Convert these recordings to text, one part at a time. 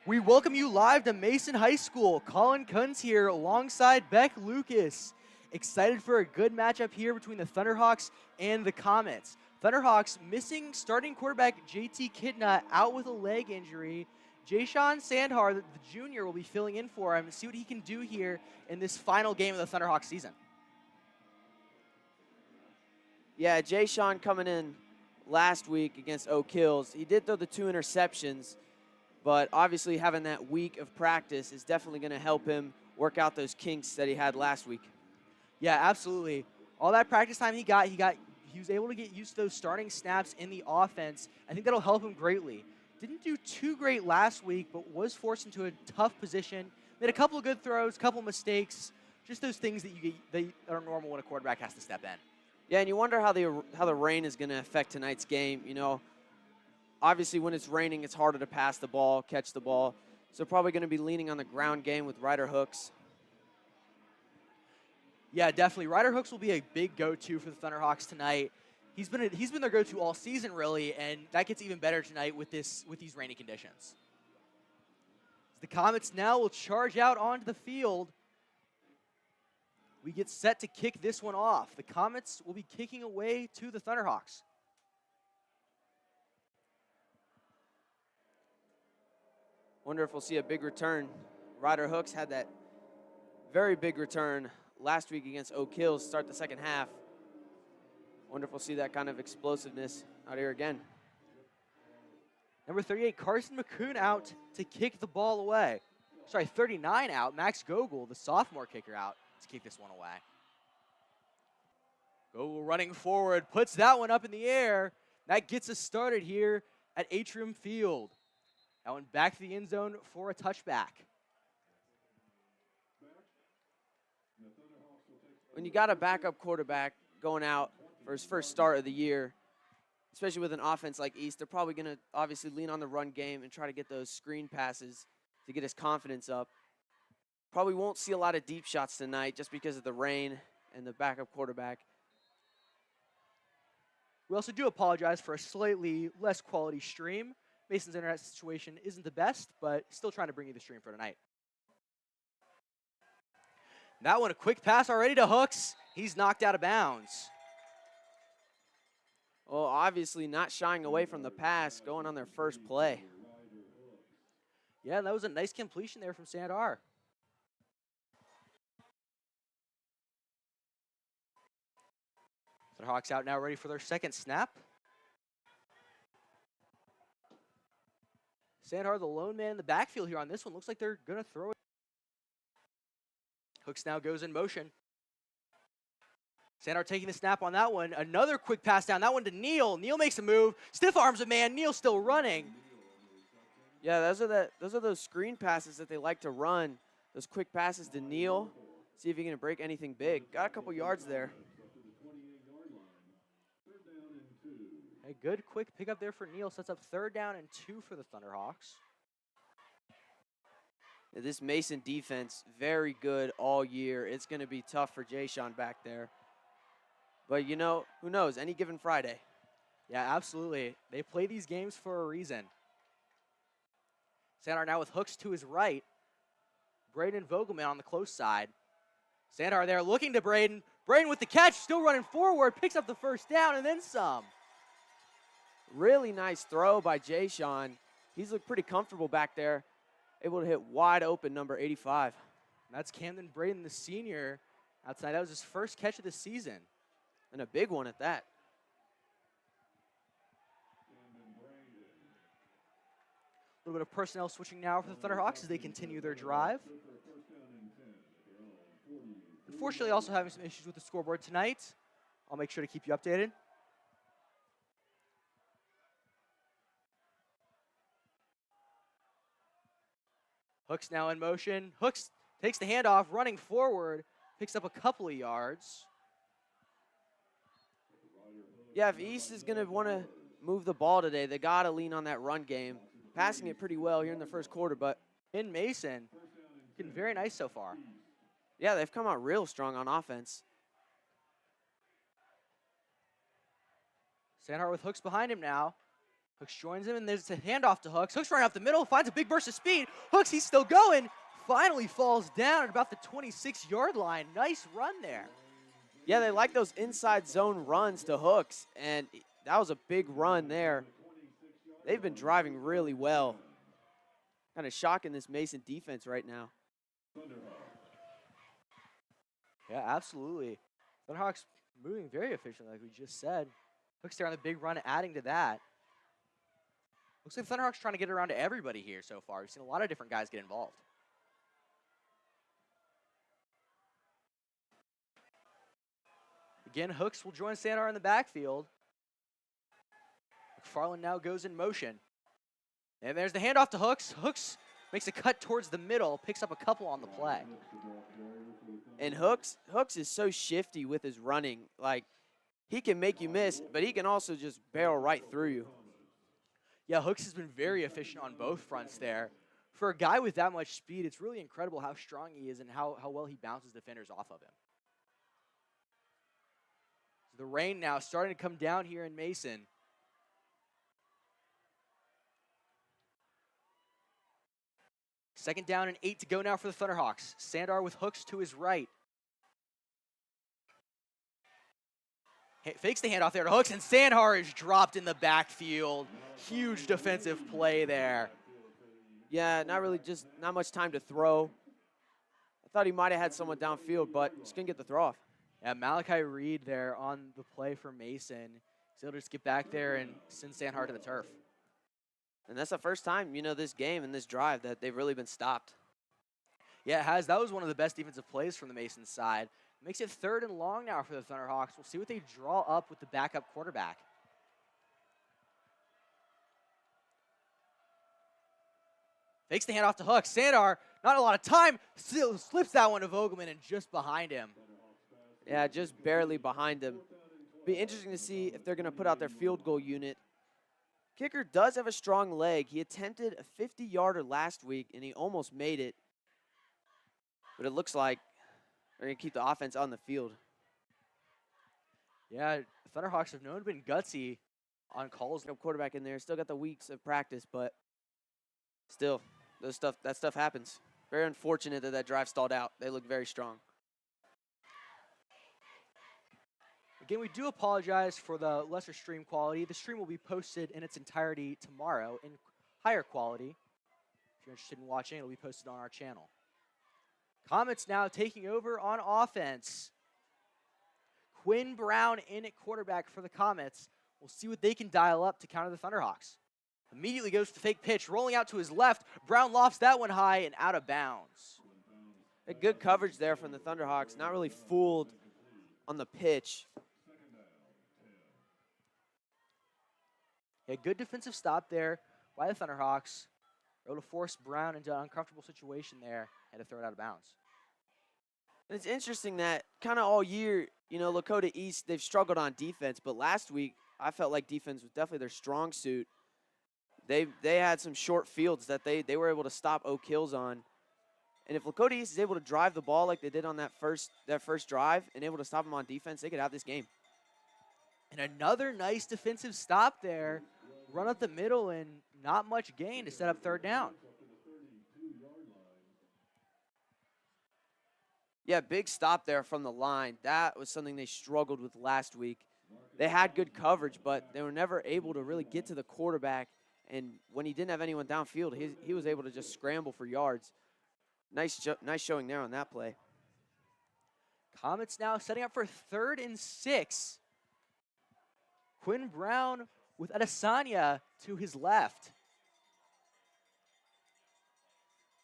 We welcome you live to Mason High School. Colin Kunz here alongside Beck Lucas. Excited for a good matchup here between the Thunderhawks and the Comets. Thunderhawks missing starting quarterback JT Kidna out with a leg injury. Jayshawn Sandhar, the junior, will be filling in for him. See what he can do here in this final game of the Thunderhawks season. Yeah, Jayshawn coming in last week against Oak Hills. He did throw the 2 interceptions, but obviously having that week of practice is definitely going to help him work out those kinks that he had last week. Yeah, absolutely. All that practice time he was able to get used to those starting snaps in the offense. I think that'll help him greatly. Didn't do too great last week, but was forced into a tough position. Made a couple of good throws, couple of mistakes, just those things that are normal when a quarterback has to step in. Yeah, and you wonder how the rain is going to affect tonight's game. You know, obviously when it's raining, it's harder to pass the ball, catch the ball. So probably going to be leaning on the ground game with rider hooks. Yeah, definitely. Rider hooks will be a big go-to for the Thunderhawks tonight. He's been their go-to all season, really, and that gets even better tonight with these rainy conditions. The Comets now will charge out onto the field. We get set to kick this one off. The Comets will be kicking away to the Thunderhawks. Wonder if we'll see a big return. Rider hooks had that very big return last week against Oak Hills, start the second half. Wonder if we'll see that kind of explosiveness out here again. Number 38, Carson McCoon out to kick the ball away. Sorry, 39 out. Max Gogol, the sophomore kicker, out to kick this one away. Gogol running forward, puts that one up in the air. That gets us started here at Atrium Field. That one back to the end zone for a touchback. When you got a backup quarterback going out for his first start of the year, especially with an offense like East, they're probably going to obviously lean on the run game and try to get those screen passes to get his confidence up. Probably won't see a lot of deep shots tonight just because of the rain and the backup quarterback. We also do apologize for a slightly less quality stream. Mason's internet situation isn't the best, but still trying to bring you the stream for tonight. That one, a quick pass already to Hooks. He's knocked out of bounds. Well, obviously not shying away from the pass, going on their first play. Yeah, that was a nice completion there from Sandar. The Hawks out now, ready for their second snap. Sandar, the lone man in the backfield here on this one. Looks like they're going to throw it. Hooks now goes in motion. Sandar taking the snap on that one. Another quick pass down. That one to Neal. Neal makes a move. Stiff arms a man. Neal still running. Yeah, those are those screen passes that they like to run. Those quick passes to Neal. See if he can break anything big. Got a couple yards there. A good quick pickup there for Neal. Sets up 3rd down and 2 for the Thunderhawks. Yeah, this Mason defense, very good all year. It's going to be tough for Jayshawn back there. But, you know, who knows? Any given Friday. Yeah, absolutely. They play these games for a reason. Sandar now with Hooks to his right. Braden Vogelman on the close side. Sandar there looking to Braden. Braden with the catch, still running forward, picks up the 1st down and then some. Really nice throw by Jayshawn. He's looked pretty comfortable back there. Able to hit wide open number 85. That's Camden Braden, the senior, outside. That was his first catch of the season. And a big one at that. A little bit of personnel switching now for the Thunderhawks as they continue their drive. Unfortunately, also having some issues with the scoreboard tonight. I'll make sure to keep you updated. Hooks now in motion. Hooks takes the handoff, running forward, picks up a couple of yards. Yeah, if East is going to want to move the ball today, they got to lean on that run game. Passing it pretty well here in the first quarter, but in Mason, looking very nice so far. Yeah, they've come out real strong on offense. Sandhart with Hooks behind him now. Hooks joins him, and there's a handoff to Hooks. Hooks running up the middle, finds a big burst of speed. Hooks, he's still going. Finally falls down at about the 26-yard line. Nice run there. Yeah, they like those inside zone runs to Hooks, and that was a big run there. They've been driving really well. Kind of shocking this Mason defense right now. Yeah, absolutely. Thunderhawks moving very efficiently, like we just said. Hooks there on the big run, adding to that. Looks like Thunderhawks trying to get around to everybody here so far. We've seen a lot of different guys get involved. Again, Hooks will join Sandar in the backfield. McFarland now goes in motion. And there's the handoff to Hooks. Hooks makes a cut towards the middle, picks up a couple on the play. And Hooks is so shifty with his running. Like, he can make you miss, but he can also just barrel right through you. Yeah, Hooks has been very efficient on both fronts there. For a guy with that much speed, it's really incredible how strong he is and how well he bounces defenders off of him. So the rain now starting to come down here in Mason. Second down and 8 to go now for the Thunderhawks. Sandar with Hooks to his right. Fakes the handoff there to Hooks, and Sandar is dropped in the backfield. Huge defensive play there. Yeah, not much time to throw. I thought he might have had someone downfield, but just couldn't get the throw off. Yeah, Malachi Reed there on the play for Mason. He's able to just get back there and send Sandar to the turf. And that's the first time, this game and this drive that they've really been stopped. Yeah, it has. That was one of the best defensive plays from the Mason side. Makes it 3rd and long now for the Thunderhawks. We'll see what they draw up with the backup quarterback. Fakes the handoff to Hooks. Sandar, not a lot of time, still slips that one to Vogelman and just behind him. Yeah, just barely behind him. Be interesting to see if they're going to put out their field goal unit. Kicker does have a strong leg. He attempted a 50-yarder last week, and he almost made it. But it looks like they're going to keep the offense on the field. Yeah, the Thunderhawks have known been gutsy on calls. Quarterback in there. Still got the weeks of practice, but still, that stuff happens. Very unfortunate that drive stalled out. They look very strong. Again, we do apologize for the lesser stream quality. The stream will be posted in its entirety tomorrow in higher quality. If you're interested in watching, it'll be posted on our channel. Comets now taking over on offense. Quinn Brown in at quarterback for the Comets. We'll see what they can dial up to counter the Thunderhawks. Immediately goes to fake pitch, rolling out to his left. Brown lofts that one high and out of bounds. A good coverage there from the Thunderhawks. Not really fooled on the pitch. A good defensive stop there by the Thunderhawks. Able to force Brown into an uncomfortable situation there and to throw it out of bounds. And it's interesting that kind of all year, Lakota East, they've struggled on defense. But last week, I felt like defense was definitely their strong suit. They had some short fields that they were able to stop Oak Hills on. And if Lakota East is able to drive the ball like they did on that first drive and able to stop them on defense, they could have this game. And another nice defensive stop there. Run up the middle and not much gain to set up 3rd down. Yeah, big stop there from the line. That was something they struggled with last week. They had good coverage, but they were never able to really get to the quarterback. And when he didn't have anyone downfield, he was able to just scramble for yards. Nice showing there on that play. Comets now setting up for 3rd and 6. Quinn Brown with Adesanya to his left.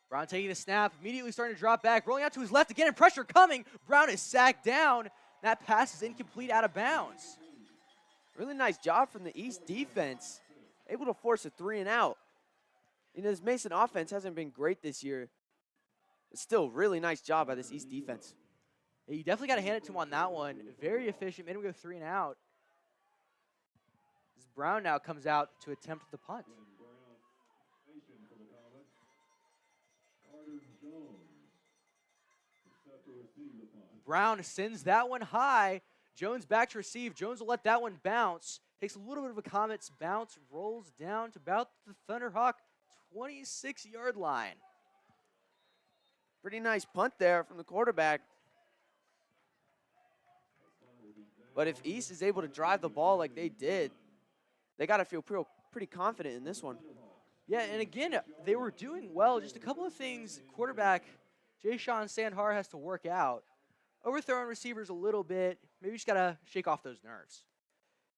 Brown taking the snap, immediately starting to drop back, rolling out to his left again, and pressure coming. Brown is sacked down. That pass is incomplete, out of bounds. Really nice job from the East defense. Able to force a 3 and out. This Mason offense hasn't been great this year. It's still really nice job by this East defense. Yeah, you definitely got to hand it to him on that one. Very efficient, made him go 3 and out. As Brown now comes out to attempt the punt. Brown sends that one high. Jones back to receive. Jones will let that one bounce. takes a little bit of a Comets bounce, rolls down to about the Thunderhawk 26-yard line. Pretty nice punt there from the quarterback. But if East is able to drive the ball like they did, they got to feel pretty confident in this one. Yeah, and again, they were doing well. Just a couple of things quarterback Jay-Sean Sandhar has to work out. Overthrowing receivers a little bit. Maybe just got to shake off those nerves.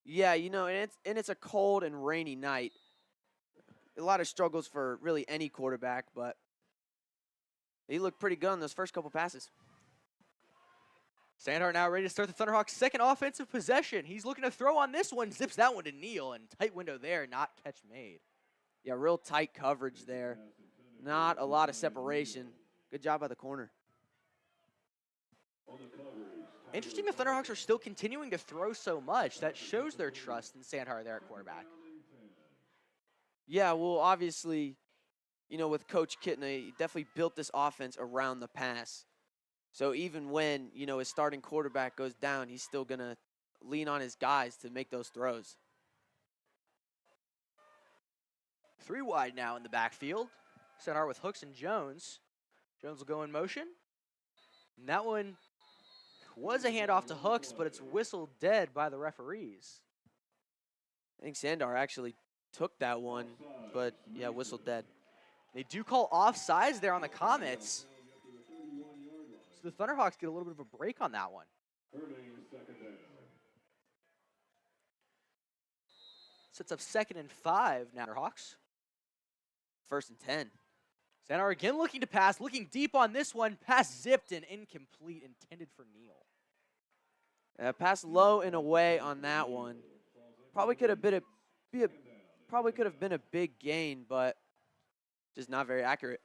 Yeah, you know, and it's a cold and rainy night. A lot of struggles for really any quarterback, but he looked pretty good on those first couple passes. Sandhar now ready to start the Thunderhawks' second offensive possession. He's looking to throw on this one, zips that one to Neal, and tight window there, not catch made. Yeah, real tight coverage there. Not a lot of separation. Good job by the corner. Interesting the Thunderhawks are still continuing to throw so much. That shows their trust in Sandhar there at quarterback. Yeah, well, obviously, you know, with Coach Kitna, he definitely built this offense around the pass. So even when, you know, his starting quarterback goes down, he's still going to lean on his guys to make those throws. 3 wide now in the backfield. Sandhar with Hooks and Jones. Jones will go in motion. And that one was a handoff to Hooks, but it's whistled dead by the referees. I think Sandhar actually took that one, but yeah, whistled dead. They do call offsides there on the Comets. So the Thunderhawks get a little bit of a break on that one. Sets up 2nd and 5 now. Thunderhawks. 1st and 10. Sandhar again looking to pass, looking deep on this one. Pass zipped and incomplete, intended for Neal. Pass low and away on that one. Probably could have been a big gain, but just not very accurate.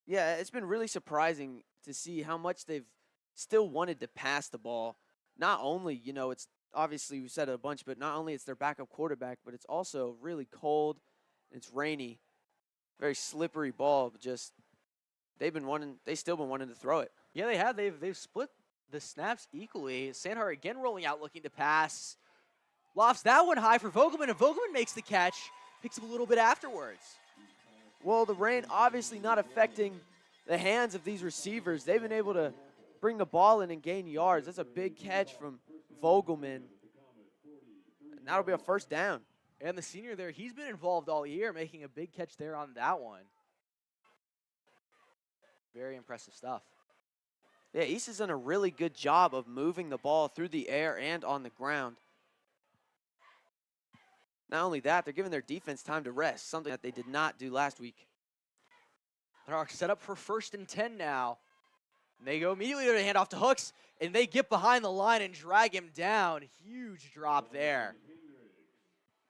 Yeah, it's been really surprising to see how much they've still wanted to pass the ball. Not only, you know, it's obviously we said it a bunch, but not only it's their backup quarterback, but it's also really cold and it's rainy. Very slippery ball, but just they've still been wanting to throw it. Yeah, they have. They've split the snaps equally. Sandhar again rolling out, looking to pass. Lofts that one high for Vogelman, and Vogelman makes the catch. Picks up a little bit afterwards. Well, the rain obviously not affecting the hands of these receivers. They've been able to bring the ball in and gain yards. That's a big catch from Vogelman. And that'll be a 1st down. And the senior there, he's been involved all year, making a big catch there on that one. Very impressive stuff. Yeah, East has done a really good job of moving the ball through the air and on the ground. Not only that, they're giving their defense time to rest, something that they did not do last week. Thunderhawks set up for 1st and 10 now. And they go immediately to hand off to Hooks, and they get behind the line and drag him down. Huge drop there.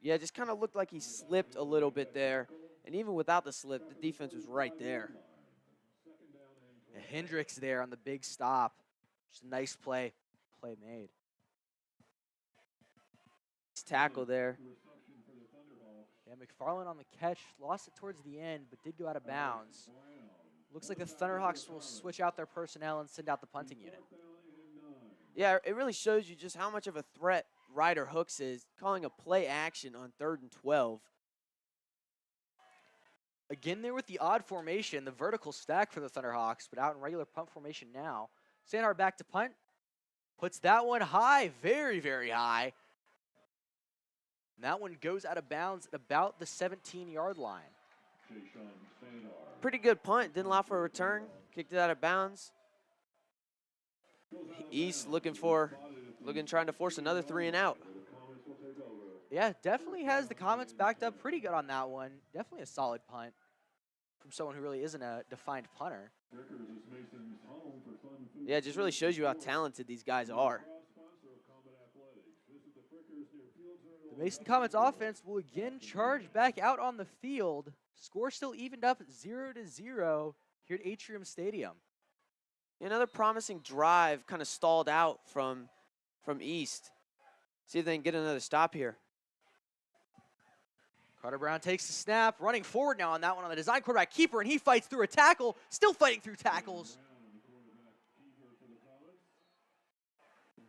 Yeah, it just kind of looked like he slipped a little bit there. And even without the slip, the defense was right there. And Hendricks there on the big stop. Just a nice play made. Nice tackle there. Yeah, McFarland on the catch, lost it towards the end, but did go out of bounds. Looks like the Thunderhawks will switch out their personnel and send out the punting unit. Yeah, it really shows you just how much of a threat Ryder Hooks is, calling a play action on 3rd and 12. Again, there with the odd formation, the vertical stack for the Thunderhawks, but out in regular punt formation now. Sandhar back to punt. Puts that one high, very, very high. And that one goes out of bounds at about the 17-yard line. Pretty good punt. Didn't allow for a return. Kicked it out of bounds. East trying to force another 3 and out. Yeah, definitely has the Comets backed up pretty good on that one. Definitely a solid punt from someone who really isn't a defined punter. Yeah, it just really shows you how talented these guys are. The Mason Comets offense will again charge back out on the field. Score still evened up 0-0 here at Atrium Stadium. Another promising drive kind of stalled out from East. See if they can get another stop here. Carter Brown takes the snap, running forward now on that one on the design quarterback keeper, and he fights through a tackle, still fighting through tackles.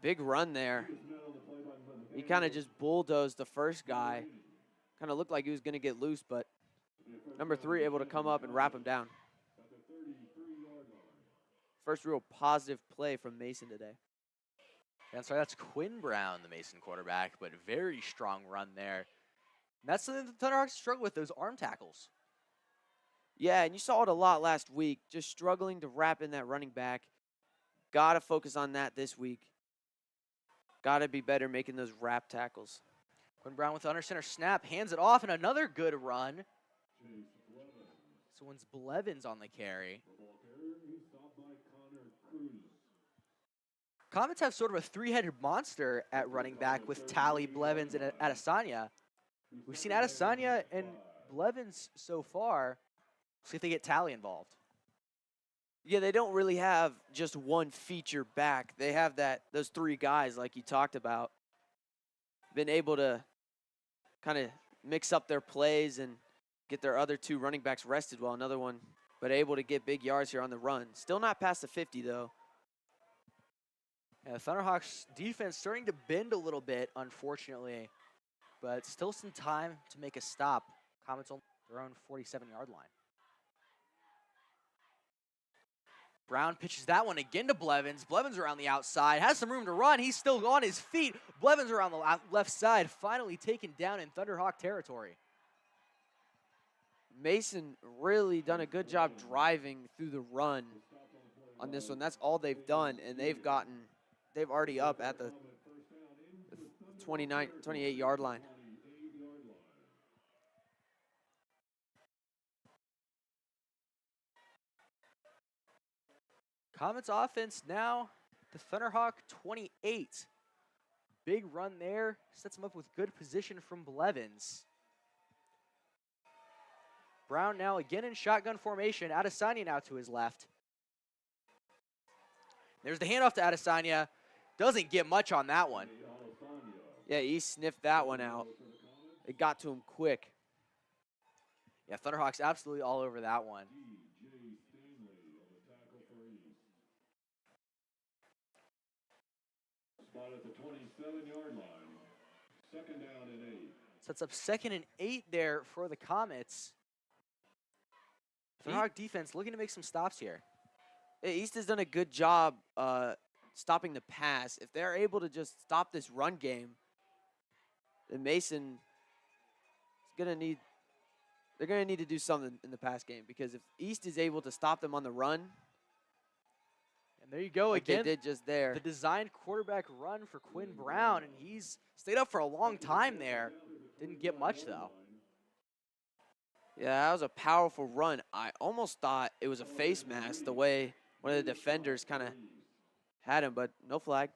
Big run there. He kind of just bulldozed the first guy. Kind of looked like he was going to get loose, but number 3 able to come up and wrap him down. First real positive play from Mason today. That's right, that's Quinn Brown, the Mason quarterback, but very strong run there. And that's something the Thunderhawks struggle with, those arm tackles. Yeah, and you saw it a lot last week, just struggling to wrap in that running back. Got to focus on that this week. Got to be better making those wrap tackles. Quinn Brown with the under center snap, hands it off, and another good run. So one's Blevins on the carry. Comets have sort of a three-headed monster at running back with Tally, Blevins, and Adesanya. We've seen Adesanya and Blevins so far. See if they get Tally involved. Yeah, they don't really have just one feature back. They have those 3 guys like you talked about. Been able to kind of mix up their plays and get their other 2 running backs rested while another one, but able to get big yards here on the run. Still not past the 50, though. Yeah, the Thunderhawks defense starting to bend a little bit, unfortunately, but still some time to make a stop. Comets on their own 47-yard line. Brown pitches that one again to Blevins. Blevins around the outside, has some room to run. He's still on his feet. Blevins around the left side, finally taken down in Thunderhawk territory. Mason really done a good job driving through the run on this one. That's all they've done, and they've already up at the 28-yard line. Comets offense now, the Thunderhawk 28. Big run there, sets him up with good position from Blevins. Brown now again in shotgun formation. Adesanya now to his left. There's the handoff to Adesanya. Doesn't get much on that one. Yeah, he sniffed that one out. It got to him quick. Yeah, Thunderhawks absolutely all over that one. At the 27-yard line. Second down and 8. Sets up 2nd and 8 there for the Comets. Thunderhawk defense looking to make some stops here. East has done a good job stopping the pass. If they're able to just stop this run game, then Mason is gonna need. They're gonna need to do something in the pass game, because if East is able to stop them on the run, and there you go like again. They did just there. The designed quarterback run for Quinn Brown, and he's stayed up for a long time there. Didn't get much though. Yeah, that was a powerful run. I almost thought it was a face mask the way one of the defenders kind of had him, but no flag.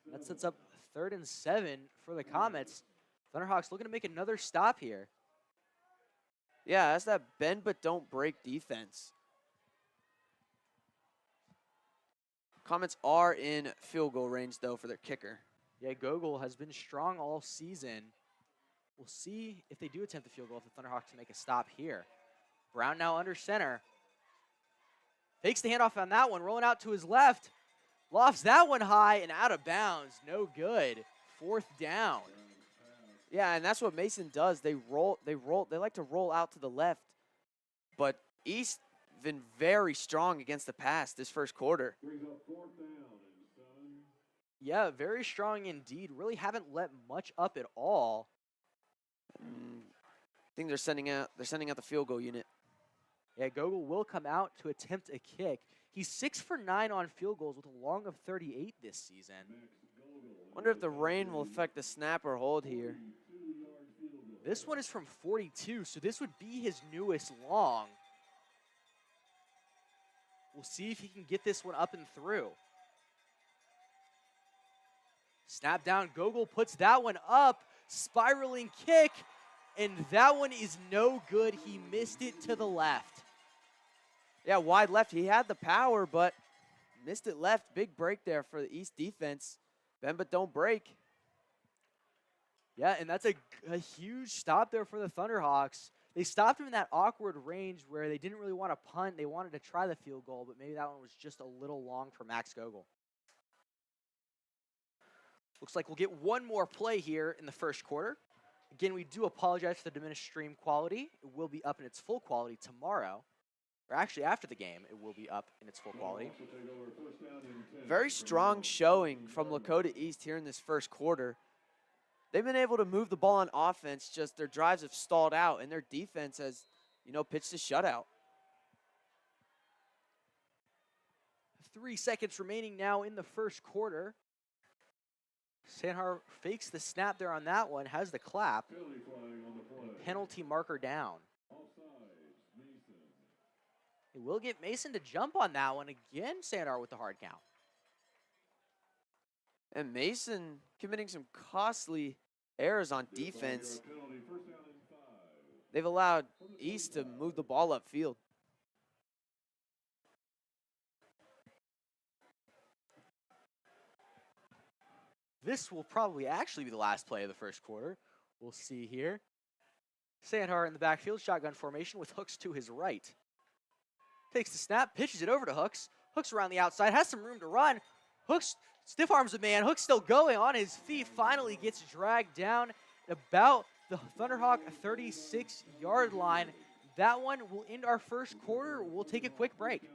That sets up 3rd and 7 for the Comets. Thunderhawks looking to make another stop here. Yeah, that's that bend but don't break defense. Comets are in field goal range, though, for their kicker. Yeah, Gogol has been strong all season. We'll see if they do attempt the field goal if the Thunderhawks make a stop here. Brown now under center. Fakes the handoff on that one, rolling out to his left. Lofts that one high and out of bounds. No good. 4th down. Yeah, and that's what Mason does. They like to roll out to the left. But East been very strong against the pass this first quarter. Yeah, very strong indeed. Really haven't let much up at all. I think they're sending out the field goal unit. Yeah, Gogol will come out to attempt a kick. He's 6 for 9 on field goals with a long of 38 this season. Wonder if the rain will affect the snap or hold here. This one is from 42, so this would be his newest long. We'll see if he can get this one up and through. Snap down, Gogol puts that one up, spiraling kick, and that one is no good. He missed it to the left. Yeah, wide left. He had the power, but missed it left. Big break there for the East defense. Bend but don't break. Yeah, and that's a huge stop there for the Thunderhawks. They stopped him in that awkward range where they didn't really want to punt. They wanted to try the field goal, but maybe that one was just a little long for Max Gogol. Looks like we'll get one more play here in the first quarter. Again, we do apologize for the diminished stream quality. It will be up in its full quality tomorrow. Or actually, after the game, it will be up in its full quality. Very strong showing from Lakota East here in this first quarter. They've been able to move the ball on offense, just their drives have stalled out, and their defense has, pitched a shutout. 3 seconds remaining now in the first quarter. Sandhar fakes the snap there on that one, has the clap. Penalty marker down. It will get Mason to jump on that one. Again, Sandhar with the hard count. And Mason committing some costly errors on defense. They've allowed East to move the ball upfield. This will probably actually be the last play of the first quarter. We'll see here. Sandhar in the backfield, shotgun formation with Hooks to his right. Takes the snap, pitches it over to Hooks. Hooks around the outside, has some room to run. Hooks stiff arms a man. Hooks still going on his feet. Finally gets dragged down about the Thunderhawk 36-yard line. That one will end our first quarter. We'll take a quick break.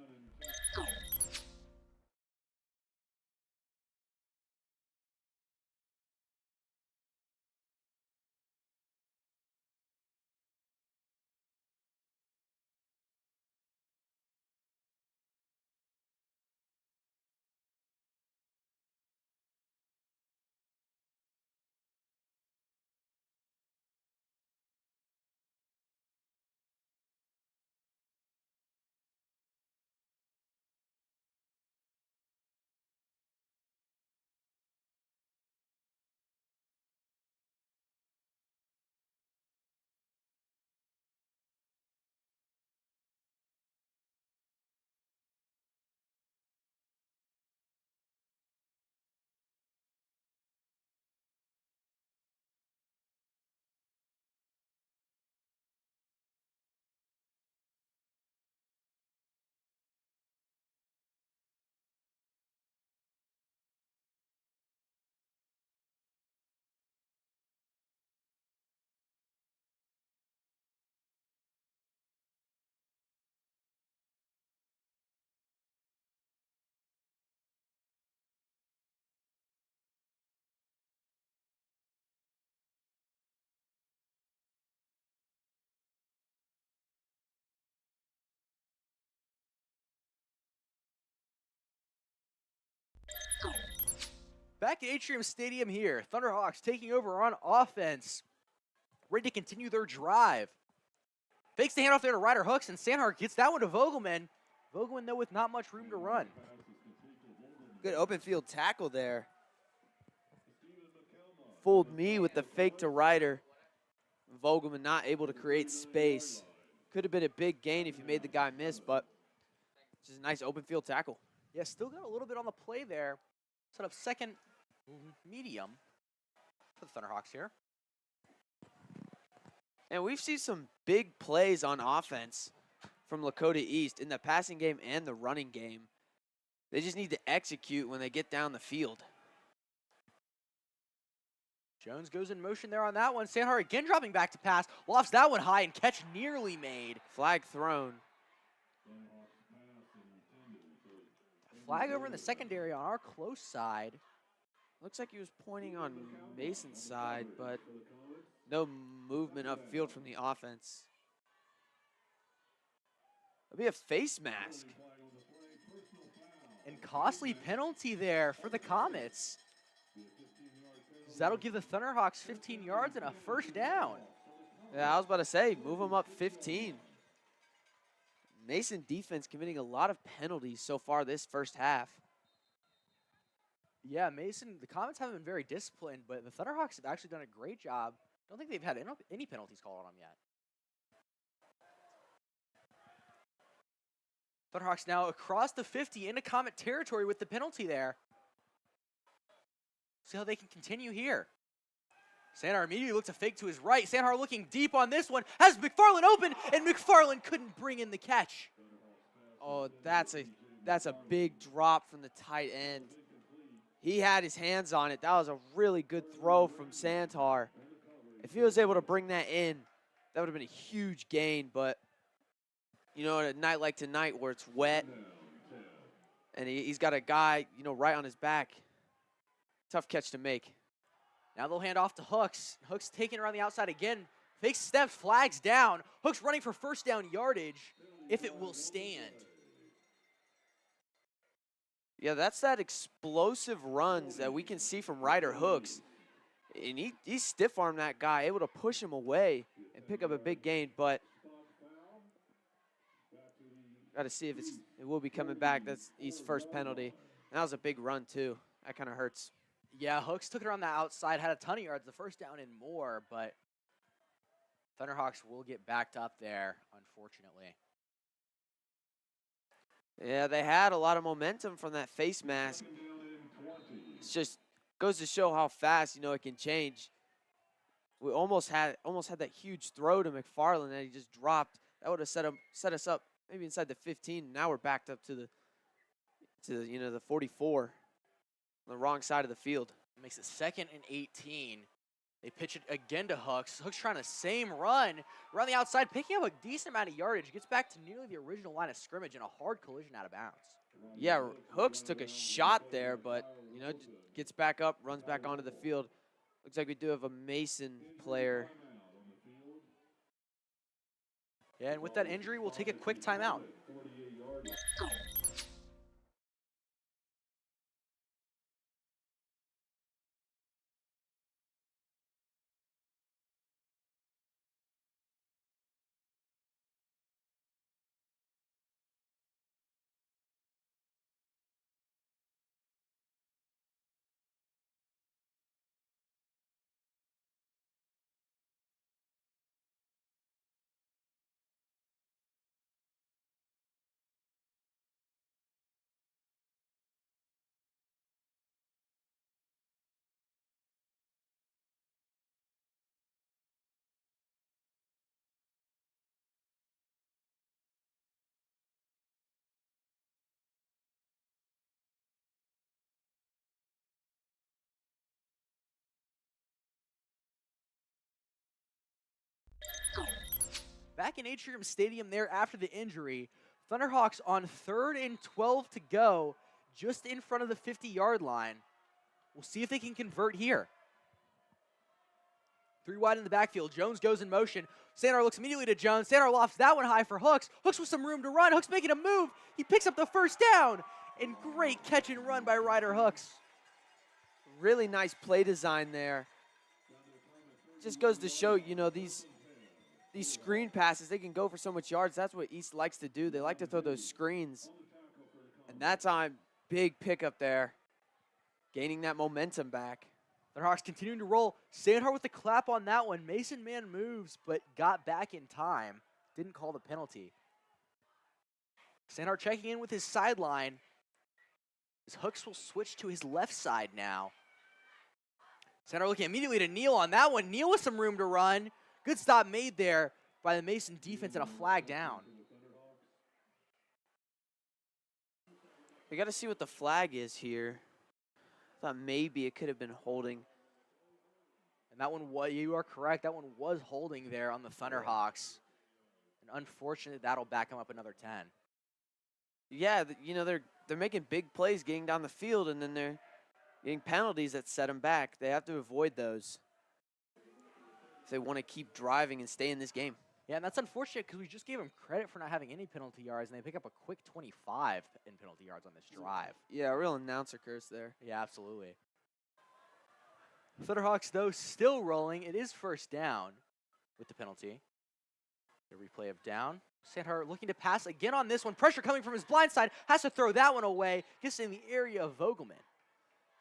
Back at Atrium Stadium here, Thunderhawks taking over on offense. Ready to continue their drive. Fakes the handoff there to Ryder Hooks, and Sandhar gets that one to Vogelman. Vogelman, though, with not much room to run. Good open field tackle there. Fooled me with the fake to Ryder. Vogelman not able to create space. Could have been a big gain if you made the guy miss, but just a nice open field tackle. Yeah, still got a little bit on the play there. Set up second medium for the Thunderhawks here. And we've seen some big plays on offense from Lakota East in the passing game and the running game. They just need to execute when they get down the field. Jones goes in motion there on that one. Sandhar again dropping back to pass. Lofts that one high and catch nearly made. Flag thrown. Flag over in the secondary on our close side. Looks like he was pointing on Mason's side, but no movement upfield from the offense. It'll be a face mask. And costly penalty there for the Comets. That'll give the Thunderhawks 15 yards and a first down. Yeah, I was about to say, move them up 15. Mason defense committing a lot of penalties so far this first half. Yeah, Mason, the Comets haven't been very disciplined, but the Thunderhawks have actually done a great job. Don't think they've had any penalties called on them yet. Thunderhawks now across the 50 into Comet territory with the penalty there. See how they can continue here. Sandhar immediately looks a fake to his right. Sandhar looking deep on this one. Has McFarland open, and McFarland couldn't bring in the catch. Oh, that's a big drop from the tight end. he had his hands on it. That was a really good throw from Santar. If he was able to bring that in, that would have been a huge gain. But, you know, at a night like tonight where it's wet and he's got a guy, you know, right on his back, tough catch to make. Now they'll hand off to Hooks. Hooks taking around the outside again. Fake steps, flags down. Hooks running for first down yardage if it will stand. Yeah, that's that explosive runs that we can see from Ryder Hooks. And he stiff-armed that guy, able to push him away and pick up a big gain. But got to see if it will be coming back. That's East's first penalty. And that was a big run, too. That kind of hurts. Yeah, Hooks took it around the outside, had a ton of yards, the first down and more, but Thunderhawks will get backed up there, unfortunately. Yeah, they had a lot of momentum from that face mask. It's just goes to show how fast, you know, it can change. We almost had that huge throw to McFarland that he just dropped. That would have set us up maybe inside the 15. Now we're backed up to the you know, the 44 on the wrong side of the field. Makes it 2nd and 18. They pitch it again to Hooks. Hooks trying the same run around the outside, picking up a decent amount of yardage. Gets back to nearly the original line of scrimmage in a hard collision out of bounds. Yeah, Hooks took a shot there, but, you know, gets back up, runs back onto the field. Looks like we do have a Mason player. Yeah, and with that injury, we'll take a quick timeout. Back in Atrium Stadium there after the injury, Thunderhawks on 3rd and 12 to go, just in front of the 50-yard line. We'll see if they can convert here. 3 wide in the backfield. Jones goes in motion. Sandar looks immediately to Jones. Sandar lofts that one high for Hooks. Hooks with some room to run. Hooks making a move. He picks up the first down. And great catch and run by Ryder Hooks. Really nice play design there. Just goes to show, you know, these screen passes, they can go for so much yards. That's what East likes to do. They like to throw those screens. And that time, big pickup there. Gaining that momentum back. Thunderhawks continuing to roll. Sandhart with the clap on that one. Mason man moves, but got back in time. Didn't call the penalty. Sandhart checking in with his sideline. His Hooks will switch to his left side now. Sandhart looking immediately to Neal on that one. Neal with some room to run. Good stop made there by the Mason defense and a flag down. We got to see what the flag is here. Thought maybe it could have been holding. And that one, you are correct, that one was holding there on the Thunderhawks. And unfortunately, that'll back them up another 10. Yeah, you know, they're making big plays getting down the field, and then they're getting penalties that set them back. They have to avoid those if they want to keep driving and stay in this game. Yeah, and that's unfortunate because we just gave them credit for not having any penalty yards, and they pick up a quick 25 in penalty yards on this drive. Yeah, a real announcer curse there. Yeah, absolutely. Thunderhawks, though, still rolling. It is first down with the penalty. The replay of down. Sandhart looking to pass again on this one. Pressure coming from his blind side. Has to throw that one away. Gets in the area of Vogelman.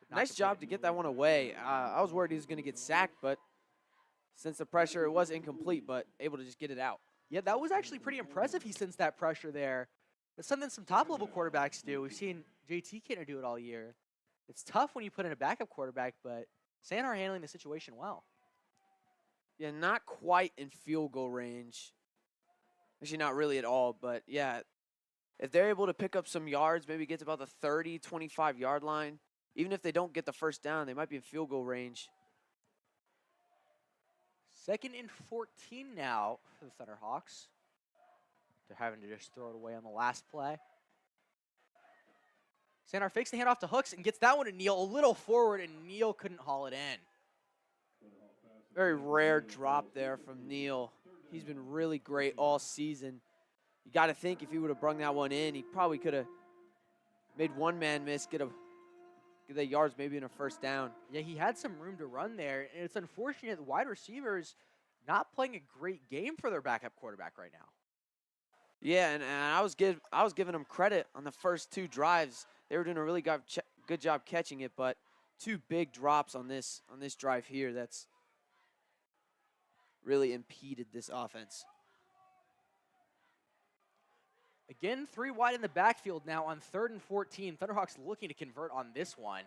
Nice job to get that one away. I was worried he was going to get sacked, but since the pressure, it was incomplete, but able to just get it out. Yeah, that was actually pretty impressive. He sensed that pressure there. That's something some top-level quarterbacks do. We've seen JT Kittner do it all year. It's tough when you put in a backup quarterback, but Sandhart handling the situation well. Yeah, not quite in field goal range. Actually, not really at all, but yeah, if they're able to pick up some yards, maybe get to about the 30, 25-yard line, even if they don't get the first down, they might be in field goal range. 2nd and 14 now for the Thunderhawks. They're having to just throw it away on the last play. Sandhar fakes the handoff to Hooks and gets that one to Neal a little forward, and Neal couldn't haul it in. Very rare drop there from Neal. He's been really great all season. You got to think if he would have brung that one in, he probably could have made one man miss, get the yards maybe in a first down. Yeah, he had some room to run there, and it's unfortunate the wide receivers not playing a great game for their backup quarterback right now. Yeah, and I was giving them credit on the first 2 drives. They were doing a really good job catching it, but 2 big drops on this drive here that's really impeded this offense. Again, 3 wide in the backfield now on 3rd and 14. Thunderhawks looking to convert on this one.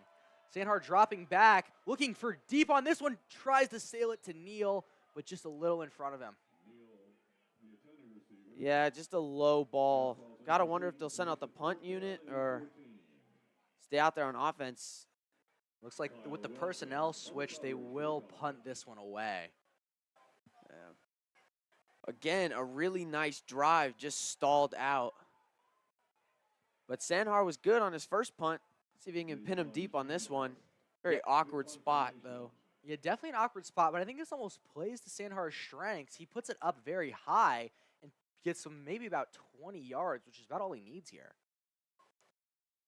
Sandhar dropping back, looking for deep on this one, tries to sail it to Neal, but just a little in front of him. Yeah, just a low ball. Gotta wonder if they'll send out the punt unit or stay out there on offense. Looks like with the personnel switch, they will punt this one away. Yeah. Again, a really nice drive, just stalled out. But Sandhar was good on his first punt. See if he can pin him deep on this one. Very awkward spot, though. Yeah, definitely an awkward spot, but I think this almost plays to Sandhar's strengths. He puts it up very high and gets some maybe about 20 yards, which is about all he needs here.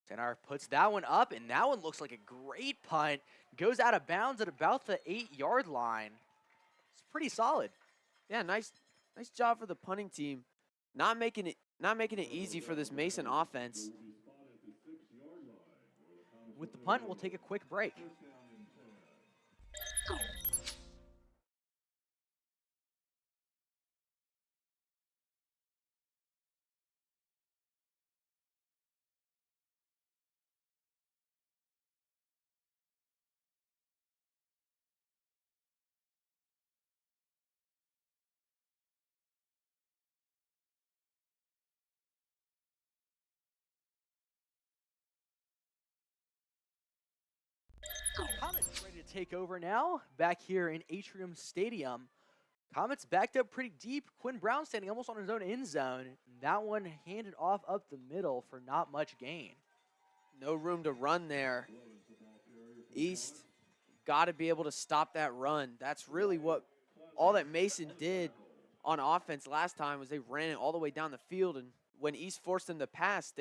Sandhar puts that one up, and that one looks like a great punt. Goes out of bounds at about the 8-yard line. It's pretty solid. Yeah, nice job for the punting team. Not making it easy for this Mason offense. With the punt, we'll take a quick break. Comets ready to take over now, back here in Atrium Stadium. Comets backed up pretty deep. Quinn Brown standing almost on his own end zone. That one handed off up the middle for not much gain. No room to run there. East got to be able to stop that run. That's really all that Mason did on offense last time was they ran it all the way down the field, and when East forced them to pass,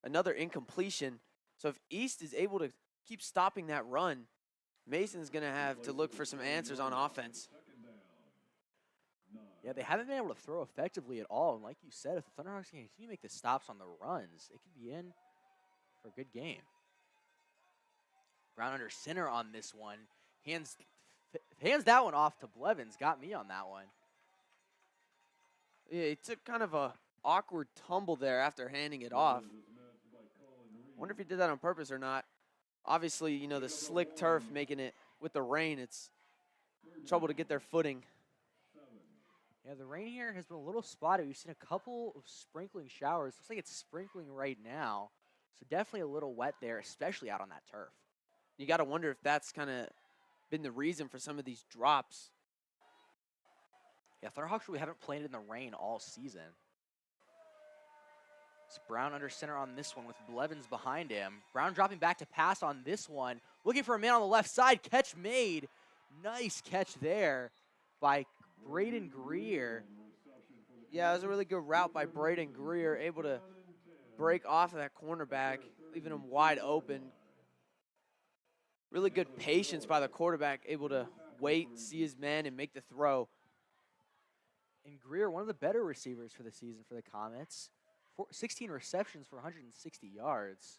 another incompletion. So if East is able to keep stopping that run, Mason's going to have to look for some answers on offense. Yeah, they haven't been able to throw effectively at all. And like you said, if the Thunderhawks can continue to make the stops on the runs, it could be in for a good game. Brown under center on this one. Hands that one off to Blevins. Got me on that one. Yeah, he took kind of a awkward tumble there after handing it off. Wonder if he did that on purpose or not. Obviously, you know, the slick turf making it, with the rain, it's trouble to get their footing. Yeah, the rain here has been a little spotty. We've seen a couple of sprinkling showers. Looks like it's sprinkling right now. So definitely a little wet there, especially out on that turf. You got to wonder if that's kind of been the reason for some of these drops. Yeah, Thunderhawks really haven't played in the rain all season. It's Brown under center on this one with Blevins behind him. Brown dropping back to pass on this one. Looking for a man on the left side. Catch made. Nice catch there by Braden Greer. Yeah, it was a really good route by Braden Greer, able to break off of that cornerback, leaving him wide open. Really good patience by the quarterback, able to wait, see his man, and make the throw. And Greer, one of the better receivers for the season for the Comets. 16 receptions for 160 yards.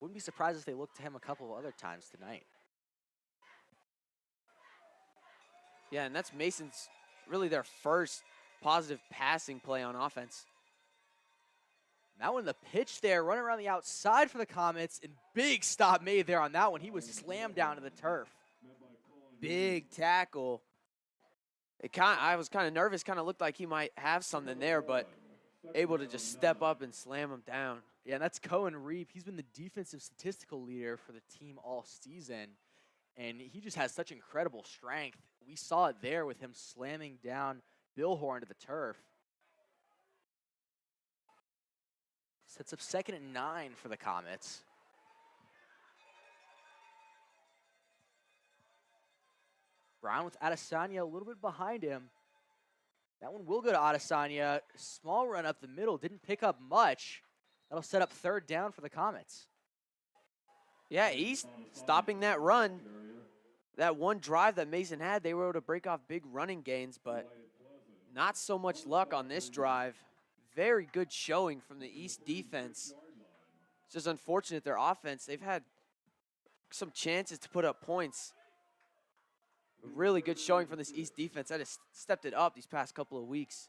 Wouldn't be surprised if they look to him a couple of other times tonight. Yeah, and that's Mason's, really their first positive passing play on offense. That one, the pitch there, running around the outside for the Comets, and big stop made there on that one. He was slammed down to the turf. Big tackle. I was kind of nervous, kind of looked like he might have something there, but able to just step up and slam him down. Yeah, and that's Cohen Reap. He's been the defensive statistical leader for the team all season, and he just has such incredible strength. We saw it there with him slamming down Bill Horn to the turf. Sets up 2nd and 9 for the Comets. Brown with Adesanya a little bit behind him. That one will go to Adesanya. Small run up the middle, didn't pick up much. That'll set up 3rd down for the Comets. Yeah, East stopping that run. That one drive that Mason had, they were able to break off big running gains, but not so much luck on this drive. Very good showing from the East defense. It's just unfortunate their offense. They've had some chances to put up points. Really good showing from this East defense. That has stepped it up these past couple of weeks.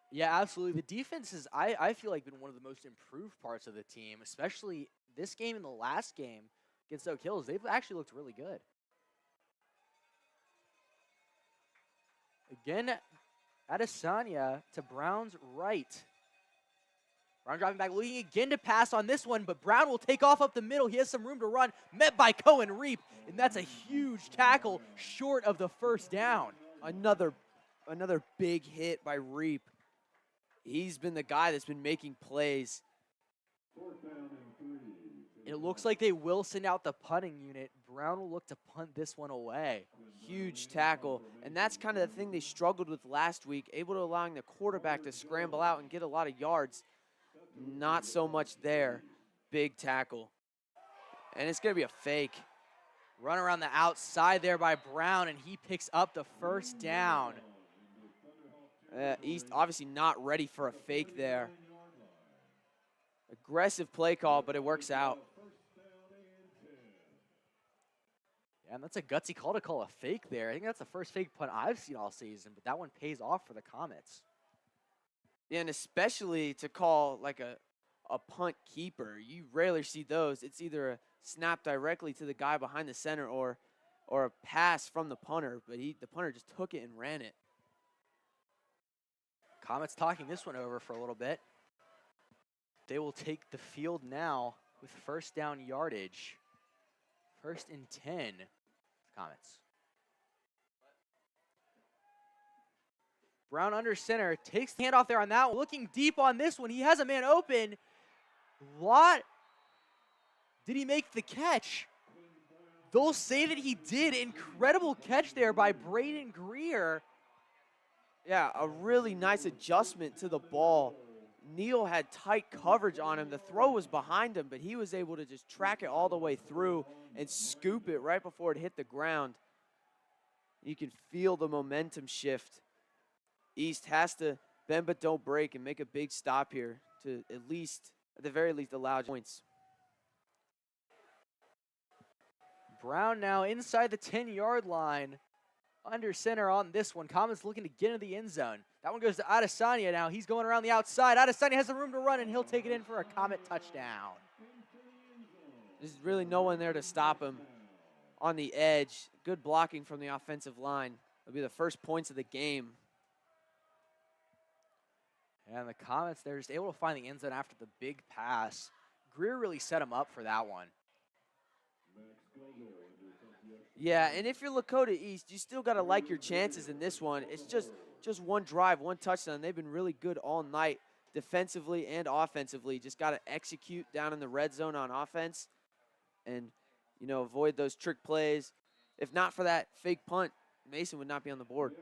Yeah, absolutely. The defense is, I feel like, been one of the most improved parts of the team, especially this game and the last game against Oak Hills. They've actually looked really good. Again, Adesanya to Brown's right. Brown driving back, looking again to pass on this one, but Brown will take off up the middle. He has some room to run, met by Cohen Reap, and that's a huge tackle short of the 1st down. Another big hit by Reap. He's been the guy that's been making plays. It looks like they will send out the punting unit. Brown will look to punt this one away. Huge tackle, and that's kind of the thing they struggled with last week, able to allowing the quarterback to scramble out and get a lot of yards. Not so much there. Big tackle. And it's going to be a fake. Run around the outside there by Brown, and he picks up the 1st down. East obviously not ready for a fake there. Aggressive play call, but it works out. Yeah, and that's a gutsy call to call a fake there. I think that's the first fake punt I've seen all season, but that one pays off for the Comets. Yeah, and especially to call like a punt keeper. You rarely see those. It's either a snap directly to the guy behind the center or a pass from the punter, but the punter just took it and ran it. Comets talking this one over for a little bit. They will take the field now with 1st down yardage. 1st and 10, Comets. Brown under center, takes the handoff there on that one. Looking deep on this one, he has a man open. Did he make the catch? They'll say that he did. Incredible catch there by Braden Greer. Yeah, a really nice adjustment to the ball. Neal had tight coverage on him. The throw was behind him, but he was able to just track it all the way through and scoop it right before it hit the ground. You can feel the momentum shift. East has to bend but don't break and make a big stop here to at the very least, allow points. Brown now inside the 10-yard line. Under center on this one. Comets looking to get into the end zone. That one goes to Adesanya now. He's going around the outside. Adesanya has the room to run, and he'll take it in for a Comet touchdown. There's really no one there to stop him on the edge. Good blocking from the offensive line. It'll be the first points of the game. And the Comets, they're just able to find the end zone after the big pass. Greer really set him up for that one. Yeah, and if you're Lakota East, you still got to like your chances in this one. It's just one drive, one touchdown. They've been really good all night, defensively and offensively. Just got to execute down in the red zone on offense and, avoid those trick plays. If not for that fake punt, Mason would not be on the board.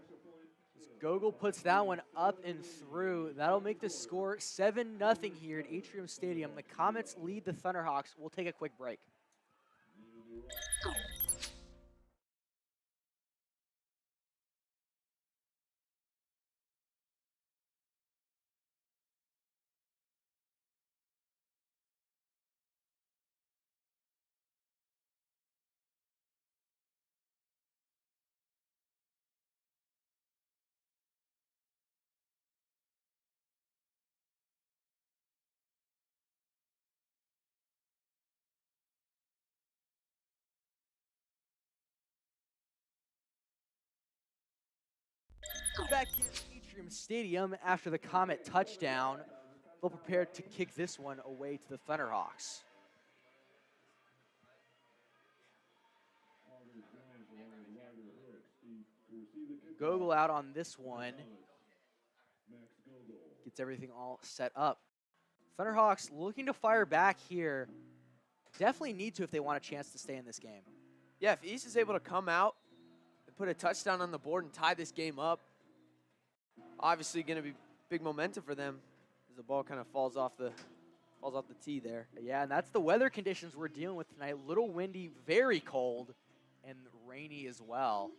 Gogol puts that one up and through. That'll make the score 7-0 here at Atrium Stadium. The Comets lead the Thunderhawks. We'll take a quick break. Back here at Atrium Stadium after the Comet touchdown. they'll prepare to kick this one away to the Thunderhawks. Gogol out on this one. Gets everything all set up. Thunderhawks looking to fire back here. Definitely need to if they want a chance to stay in this game. Yeah, if East is able to come out and put a touchdown on the board and tie this game up, obviously going to be big momentum for them as the ball kind of falls off the tee there. Yeah, and that's the weather conditions we're dealing with tonight. Little windy, very cold, and rainy as well.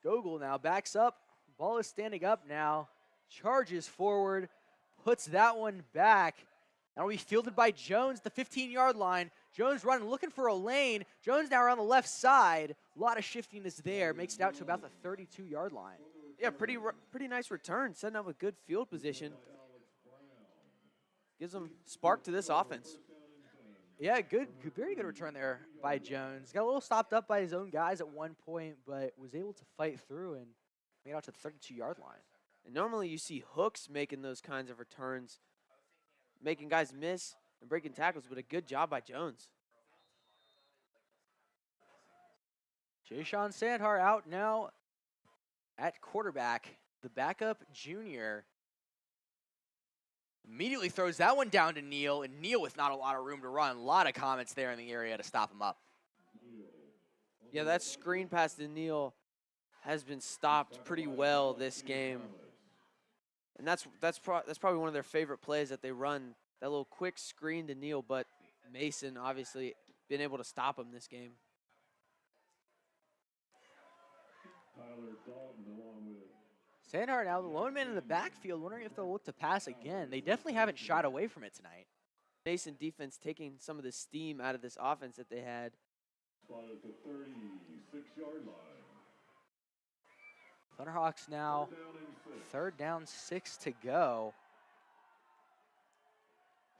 Gogol now backs up. Ball is standing up now. Charges forward. Puts that one back. That'll be fielded by Jones, the 15-yard line. Jones running, looking for a lane. Jones now around the left side. A lot of shiftiness there. Makes it out to about the 32-yard line. Yeah, pretty nice return. Setting up a good field position. Gives them spark to this offense. Yeah, very good return there by Jones. Got a little stopped up by his own guys at one point, but was able to fight through and made it out to the 32-yard line. And normally you see hooks making those kinds of returns, making guys miss and breaking tackles, but a good job by Jones. Jay-Sean Sandhar out now at quarterback. The backup junior immediately throws that one down to Neal, and Neal with not a lot of room to run. A lot of Comets there in the area to stop him up. Yeah, that screen pass to Neal has been stopped pretty well this game. And that's probably one of their favorite plays that they run, that little quick screen to Neal, but Mason obviously been able to stop him this game. Sandhar now the lone man in the backfield, wondering if they'll look to pass again. They definitely haven't shied away from it tonight. Mason defense taking some of the steam out of this offense that they had. Spotted the 36-yard line. Thunderhawks now, third down, 6 to go.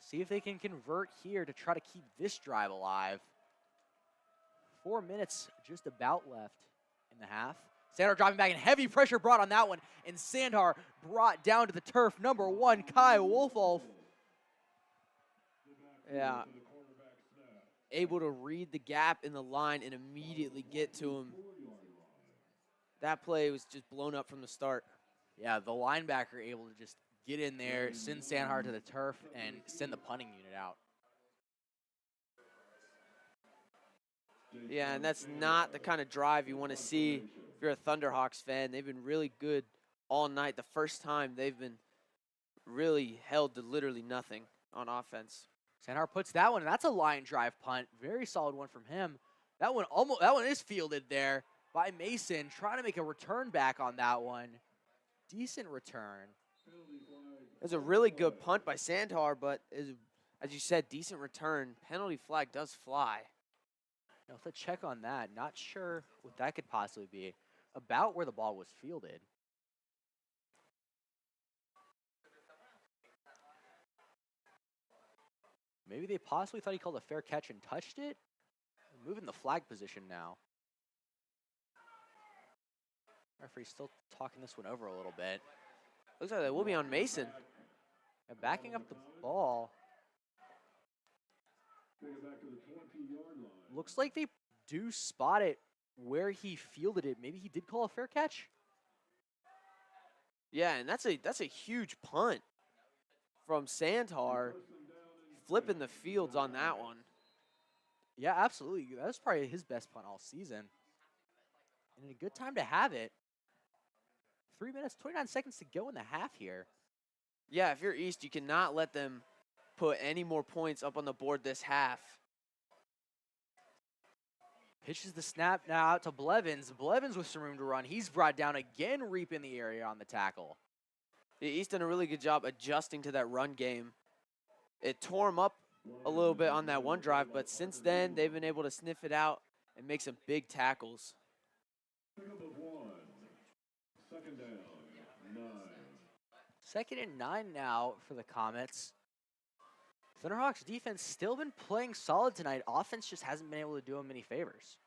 See if they can convert here to try to keep this drive alive. 4 minutes just about left in the half. Sandhar dropping back and heavy pressure brought on that one. And Sandhar brought down to the turf. Number 1, Kai Wolfolf. Yeah. Able to read the gap in the line and immediately get to him. That play was just blown up from the start. Yeah, the linebacker able to just get in there, send Sandhar to the turf, and send the punting unit out. Yeah, and that's not the kind of drive you want to see if you're a Thunderhawks fan. They've been really good all night. The first time they've been really held to literally nothing on offense. Sandhar puts that one, and that's a line drive punt. Very solid one from him. That one is fielded there by Mason, trying to make a return back on that one. Decent return. It's a really good punt by Sandhar, but as you said, decent return. Penalty flag does fly. Now, let's check on that. Not sure what that could possibly be. About where the ball was fielded. Maybe they possibly thought he called a fair catch and touched it. Moving the flag position now. Referee's still talking this one over a little bit. Looks like that will be on Mason. And backing up the ball. Looks like they do spot it where he fielded it. Maybe he did call a fair catch. Yeah, and that's a huge punt from Sandhar, flipping the fields on that one. Yeah, absolutely. That was probably his best punt all season. And a good time to have it. 3 minutes, 29 seconds to go in the half here. Yeah, if you're East, you cannot let them put any more points up on the board this half. Pitches the snap now out to Blevins. Blevins with some room to run. He's brought down again, reaping the area on the tackle. The East done a really good job adjusting to that run game. It tore him up a little bit on that one drive, but since then, they've been able to sniff it out and make some big tackles. Second down, 9. 2nd and 9 now for the Comets. Thunderhawks defense still been playing solid tonight. Offense just hasn't been able to do them any favors.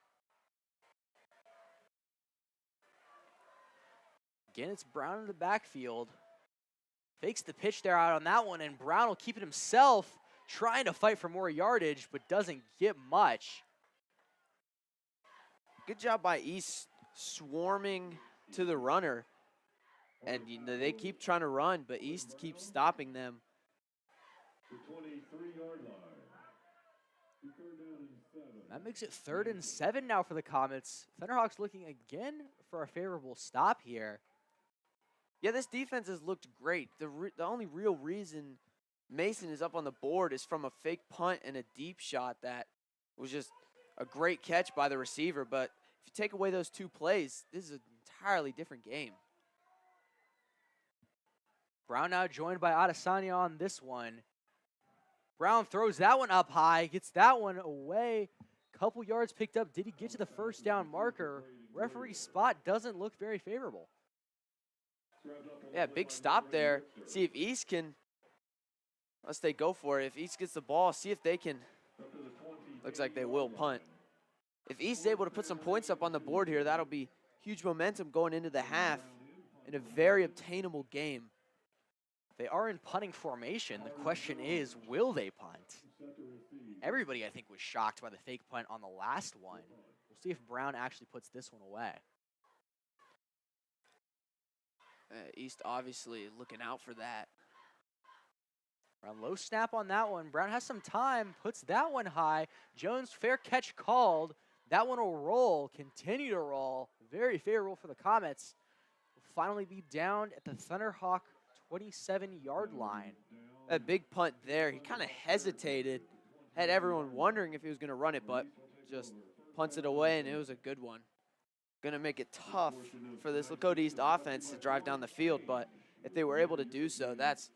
Again, it's Brown in the backfield. Fakes the pitch there out on that one, and Brown will keep it himself, trying to fight for more yardage, but doesn't get much. Good job by East swarming to the runner. And they keep trying to run, but East keeps stopping them. The 23-yard line. Third down and 7. That makes it 3rd and 7 now for the Comets. Thunderhawks looking again for a favorable stop here. Yeah, this defense has looked great. The only real reason Mason is up on the board is from a fake punt and a deep shot that was just a great catch by the receiver. But if you take away those 2 plays, this is an entirely different game. Brown now joined by Adesanya on this one. Brown throws that one up high, gets that one away. Couple yards picked up. Did he get to the first down marker? Referee spot doesn't look very favorable. Yeah, big stop there. See if East can, unless they go for it. If East gets the ball, see if they can. Looks like they will punt. If East is able to put some points up on the board here, that'll be huge momentum going into the half in a very obtainable game. They are in punting formation. The question is, will they punt? Everybody, I think, was shocked by the fake punt on the last one. We'll see if Brown actually puts this one away. East obviously looking out for that. Brown low snap on that one. Brown has some time, puts that one high. Jones, fair catch called. That one will roll, continue to roll. Very favorable for the Comets. Will finally be down at the Thunderhawk 27-yard line. A big punt there. He kind of hesitated, had everyone wondering if he was going to run it, but just punts it away, and it was a good one. Going to make it tough for this Lakota East offense to drive down the field, but if they were able to do so, that's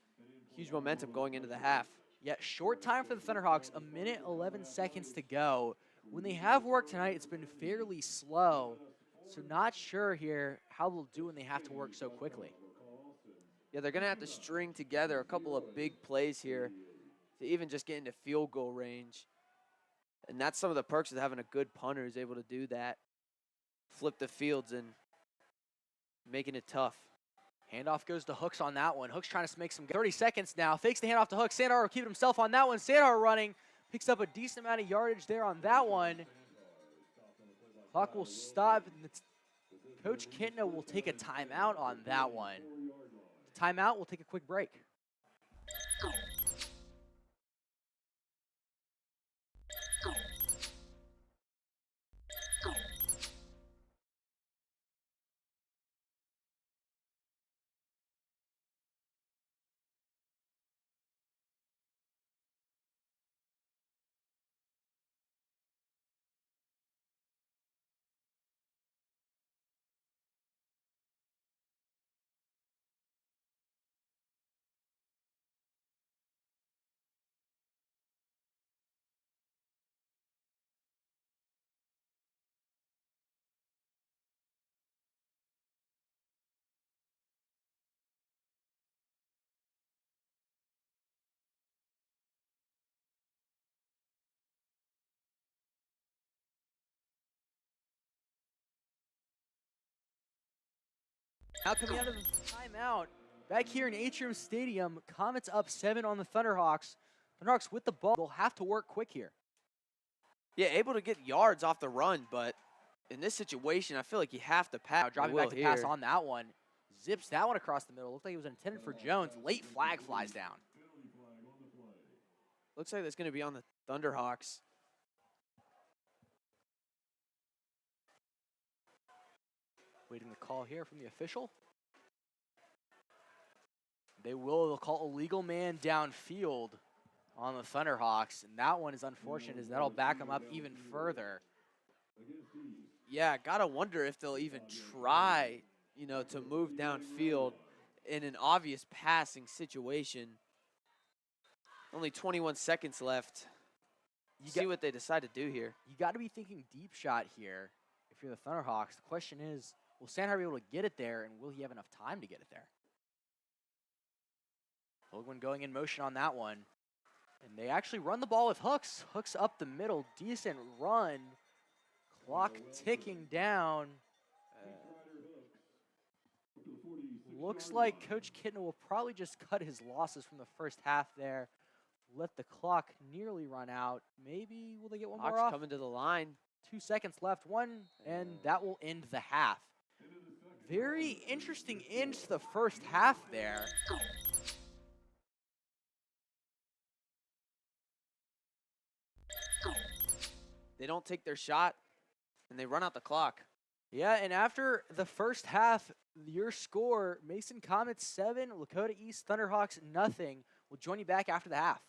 huge momentum going into the half. Yeah, short time for the Thunderhawks, 1:11 seconds to go. When they have work tonight, it's been fairly slow, so not sure here how they'll do when they have to work so quickly. Yeah, they're going to have to string together a couple of big plays here to even just get into field goal range. And that's some of the perks of having a good punter is able to do that. Flip the fields and making it tough. Handoff goes to Hooks on that one. Hooks trying to make some 30 seconds now. Fakes the handoff to Hooks. Sandar will keep himself on that one. Sandar running. Picks up a decent amount of yardage there on that one. Clock will stop. Coach Kintner will take a timeout on that one. Timeout, we'll take a quick break. Now coming out of the timeout, back here in Atrium Stadium, Comets up 7 on the Thunderhawks. Thunderhawks with the ball. They'll have to work quick here. Yeah, able to get yards off the run, but in this situation, I feel like you have to pass. Now dropping back to pass on that one. Zips that one across the middle. Looked like it was intended for Jones. Late flag flies down. Looks like that's going to be on the Thunderhawks. Waiting the call here from the official. They'll call illegal man downfield on the Thunderhawks, and that one is unfortunate as that'll back them up even further. Yeah, gotta wonder if they'll even try, to move downfield in an obvious passing situation. Only 21 seconds left. See what they decide to do here. You got to be thinking deep shot here if you're the Thunderhawks. The question is, will Sandhar be able to get it there, and will he have enough time to get it there? Hoagland going in motion on that one. And they actually run the ball with Hooks. Hooks up the middle. Decent run. Clock ticking down. Looks like Coach Kitten will probably just cut his losses from the first half there. Let the clock nearly run out. Maybe will they get one more Hawks off? coming to the line. 2 seconds left. One, and that will end the half. Very interesting end to the first half there. They don't take their shot, and they run out the clock. Yeah, and after the first half, your score, Mason Comets 7, Lakota East Thunderhawks nothing. We'll join you back after the half.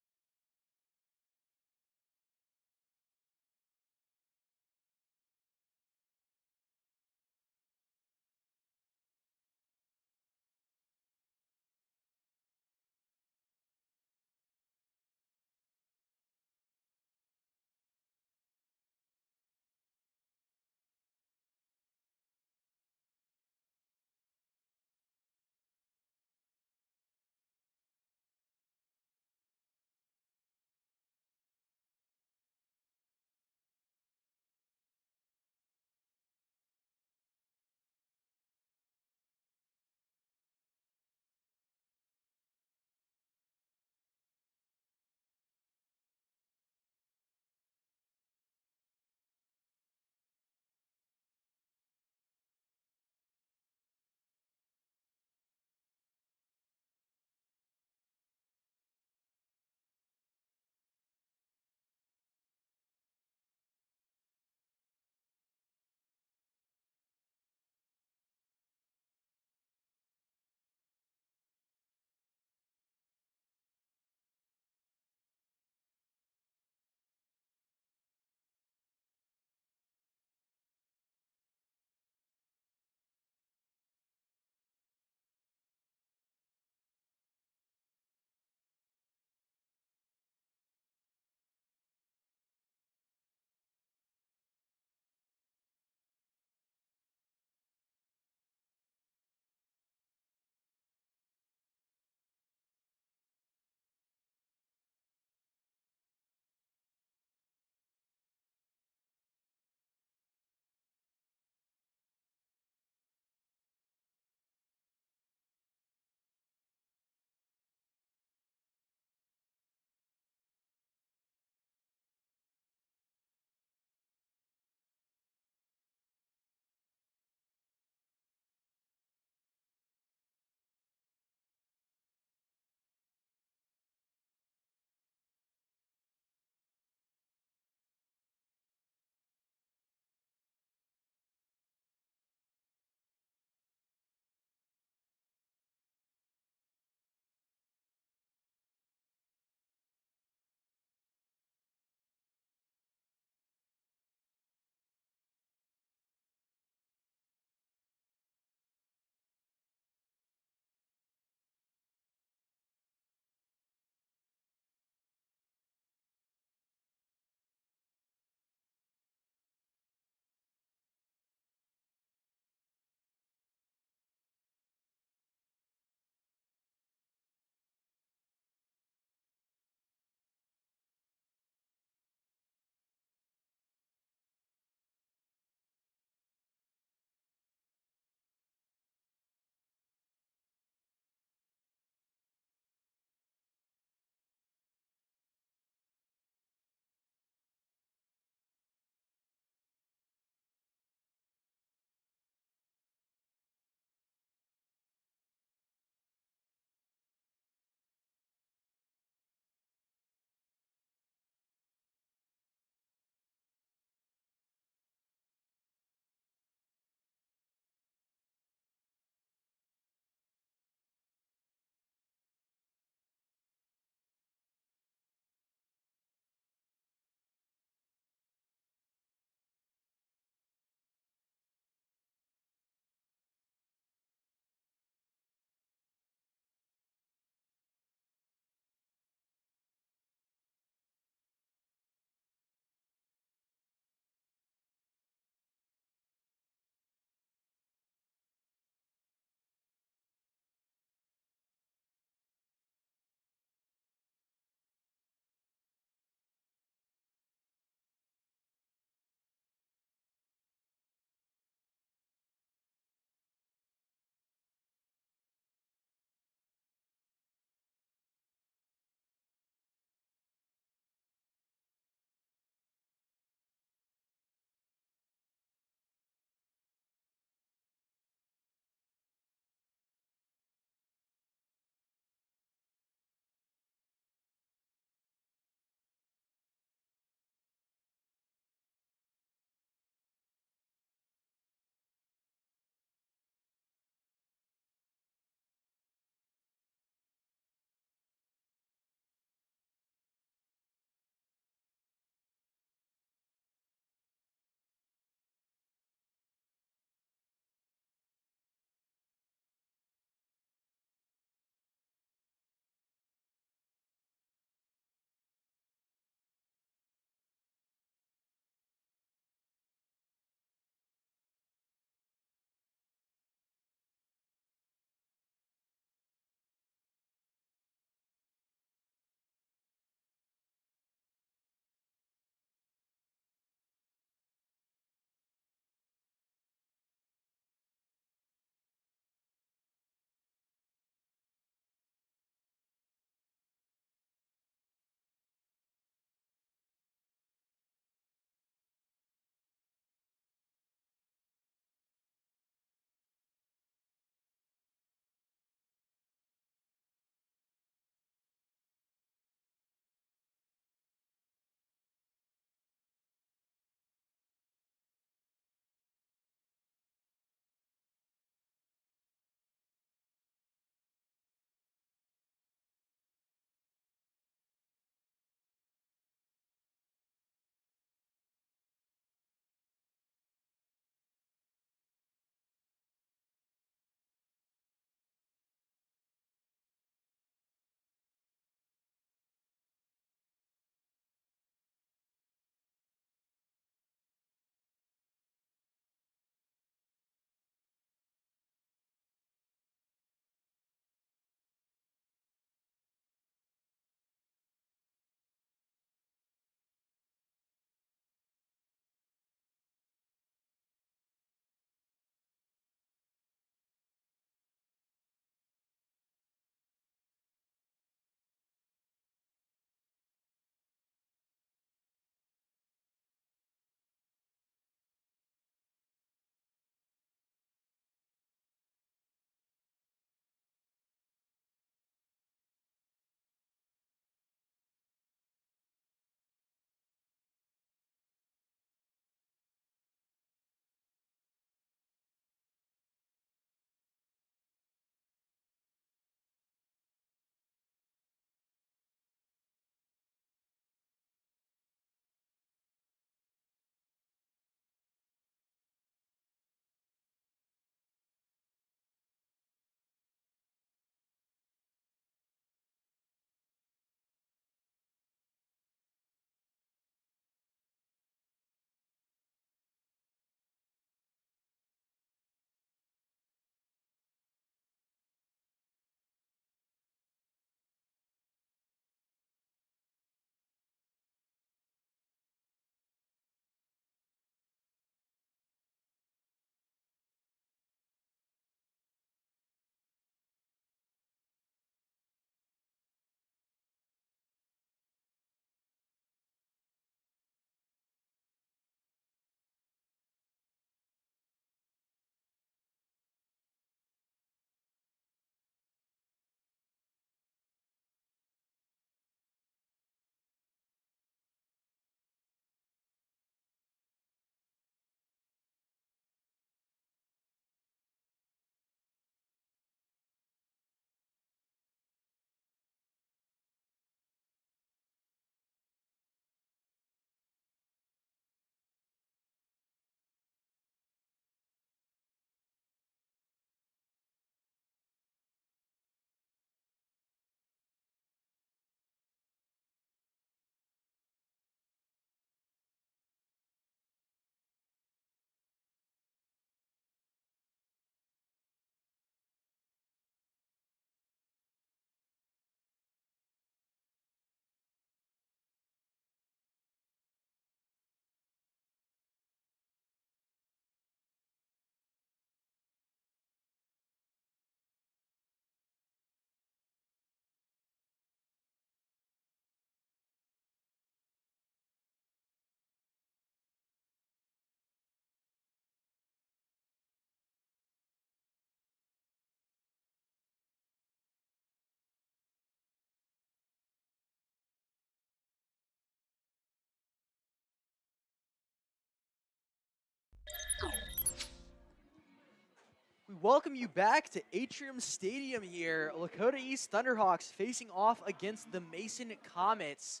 welcome you back to Atrium Stadium here. Lakota East Thunderhawks facing off against the Mason Comets.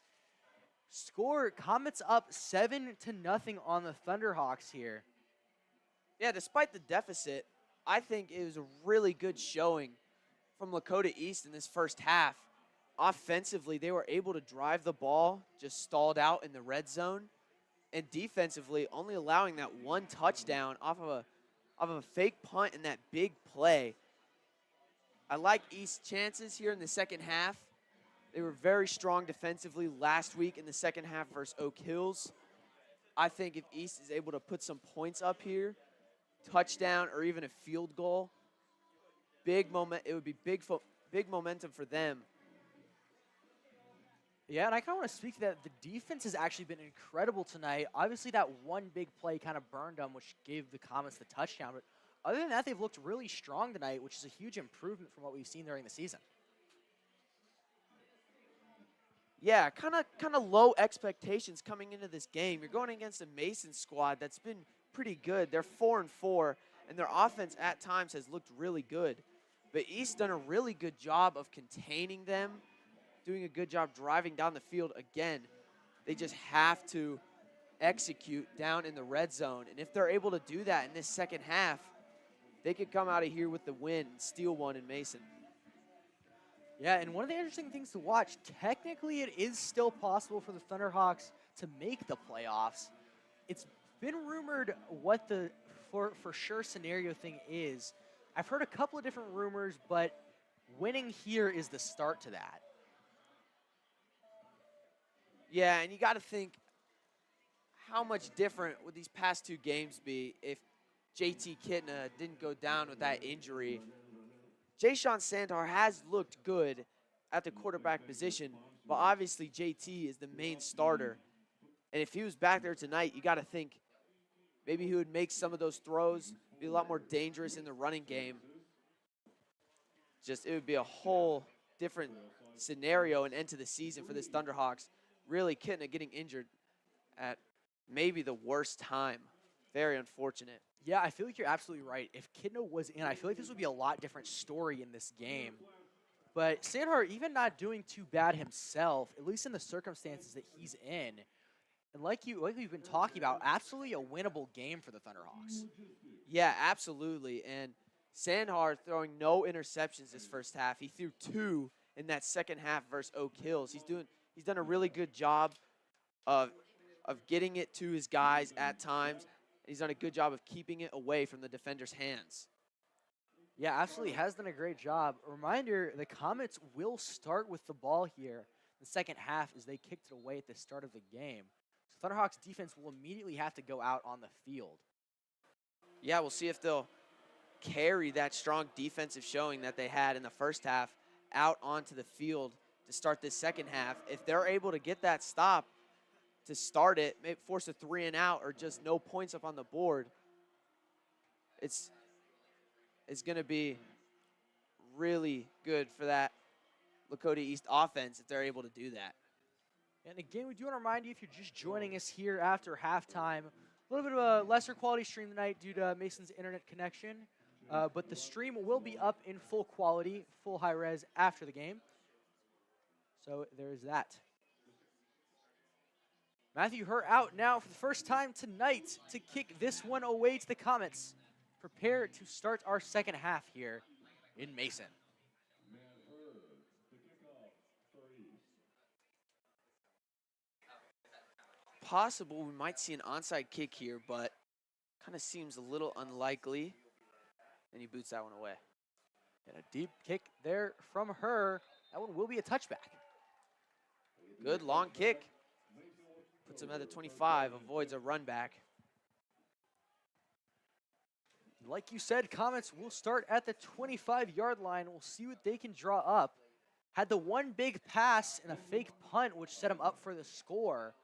Score, Comets up 7-0 on the Thunderhawks here. Yeah, despite the deficit, I think it was a really good showing from Lakota East in this first half. Offensively, they were able to drive the ball, just stalled out in the red zone. And defensively, only allowing that one touchdown off of a fake punt and that big play. I like East's chances here in the second half. They were very strong defensively last week in the second half versus Oak Hills. I think if East is able to put some points up here, touchdown or even a field goal, it would be big momentum for them. Yeah, and I kind of want to speak to that. The defense has actually been incredible tonight. Obviously, that one big play kind of burned them, which gave the Comets the touchdown. But other than that, they've looked really strong tonight, which is a huge improvement from what we've seen during the season. Yeah, kind of low expectations coming into this game. You're going against a Mason squad that's been pretty good. They're 4-4, and their offense at times has looked really good. But East's done a really good job of containing them, doing a good job driving down the field again. They just have to execute down in the red zone. And if they're able to do that in this second half, they could come out of here with the win and steal one in Mason. Yeah, and one of the interesting things to watch, technically it is still possible for the Thunderhawks to make the playoffs. It's been rumored what the for sure scenario thing is. I've heard a couple of different rumors, but winning here is the start to that. Yeah, and you got to think, how much different would these past two games be if JT Kitna didn't go down with that injury? Jay-Sean Sandar has looked good at the quarterback position, but obviously JT is the main starter. And if he was back there tonight, you got to think maybe he would make some of those throws, be a lot more dangerous in the running game. It would be a whole different scenario and end to the season for this Thunderhawks. Really, Kitna getting injured at maybe the worst time. Very unfortunate. Yeah, I feel like you're absolutely right. If Kitna was in, I feel like this would be a lot different story in this game. But Sandhar, even not doing too bad himself, at least in the circumstances that he's in, and like we've been talking about, absolutely a winnable game for the Thunderhawks. Yeah, absolutely. And Sandhar throwing no interceptions this first half. He threw 2 in that second half versus Oak Hills. He's done a really good job of getting it to his guys at times. He's done a good job of keeping it away from the defender's hands. Yeah, absolutely has done a great job. A reminder, the Comets will start with the ball here the second half as they kicked it away at the start of the game. So Thunderhawks defense will immediately have to go out on the field. Yeah, we'll see if they'll carry that strong defensive showing that they had in the first half out onto the field to start this second half. If they're able to get that stop to start it, maybe force a 3-and-out or just no points up on the board, it's going to be really good for that Lakota East offense if they're able to do that. And again, we do want to remind you, if you're just joining us here after halftime, a little bit of a lesser quality stream tonight due to Mason's internet connection, but the stream will be up in full quality, full high res after the game. So there's that. Matthew Hurt out now for the first time tonight to kick this one away to the Comets. Prepare to start our second half here in Mason. Possible we might see an onside kick here, but kind of seems a little unlikely. And he boots that one away. And a deep kick there from her. That one will be a touchback. Good long kick. Puts him at the 25, avoids a run back. Like you said, Comets will start at the 25-yard line. We'll see what they can draw up. Had the one big pass and a fake punt, which set him up for the score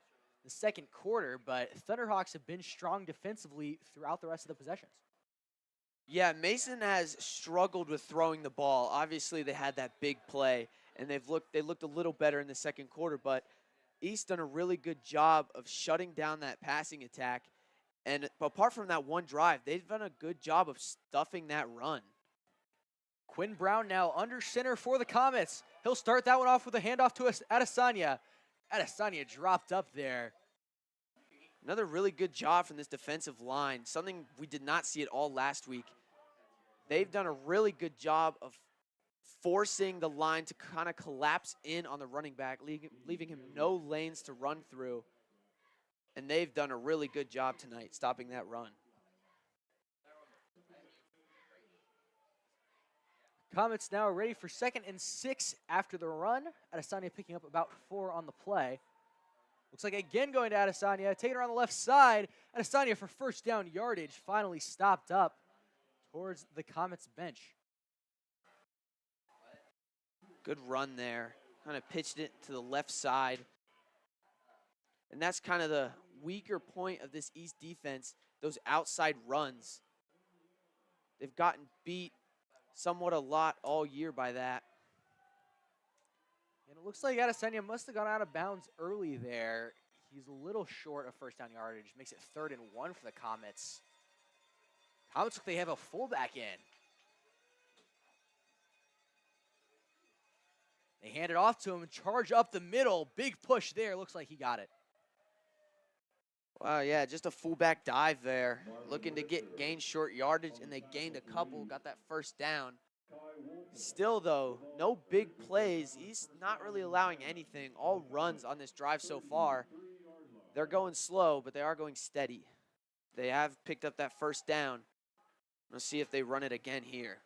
the second quarter, but Thunderhawks have been strong defensively throughout the rest of the possessions. Yeah, Mason has struggled with throwing the ball. Obviously, they had that big play, and they looked a little better in the second quarter, but East done a really good job of shutting down that passing attack. And apart from that one drive, they've done a good job of stuffing that run. Quinn Brown now under center for the Comets. He'll start that one off with a handoff to Adesanya. Adesanya dropped up there. Another really good job from this defensive line, something we did not see at all last week. They've done a really good job of forcing the line to kind of collapse in on the running back, leaving him no lanes to run through. And they've done a really good job tonight stopping that run. Comets now ready for 2nd and 6 after the run. Adesanya picking up about 4 on the play. Looks like again going to Adesanya, taking her on the left side. Adesanya for first down yardage, finally stopped up towards the Comets bench. Good run there. Kind of pitched it to the left side. And that's kind of the weaker point of this East defense, those outside runs. They've gotten beat somewhat a lot all year by that. And it looks like Adesanya must have gone out of bounds early there. He's a little short of first down yardage. Makes it 3rd and 1 for the Comets. Comets, they have a fullback in. They hand it off to him and charge up the middle. Big push there. Looks like he got it. Wow, yeah, just a fullback dive there. Looking to gain short yardage, and they gained a couple, got that first down. Still, though, no big plays. He's not really allowing anything. All runs on this drive so far. They're going slow, but they are going steady. They have picked up that first down. We'll see if they run it again here.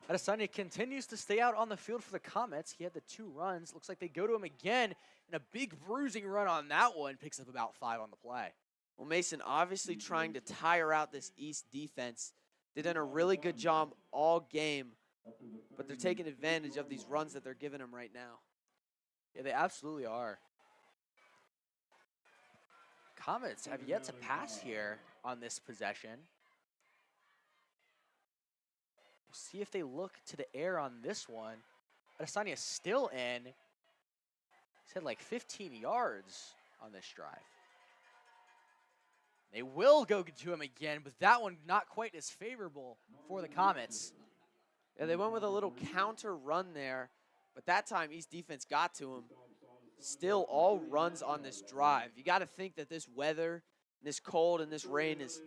Adesanya continues to stay out on the field for the Comets. He had the 2 runs. Looks like they go to him again, and a big bruising run on that one. Picks up about 5 on the play. Well, Mason obviously trying to tire out this East defense. They've done a really good job all game, but they're taking advantage of these runs that they're giving them right now. Yeah, they absolutely are. Comets have yet to pass here on this possession. We'll see if they look to the air on this one. Adesanya is still in. He's had like 15 yards on this drive. They will go to him again, but that one not quite as favorable for the Comets. Yeah, they went with a little counter run there, but that time East defense got to him. Still all runs on this drive. You got to think that this weather, this cold, and this rain is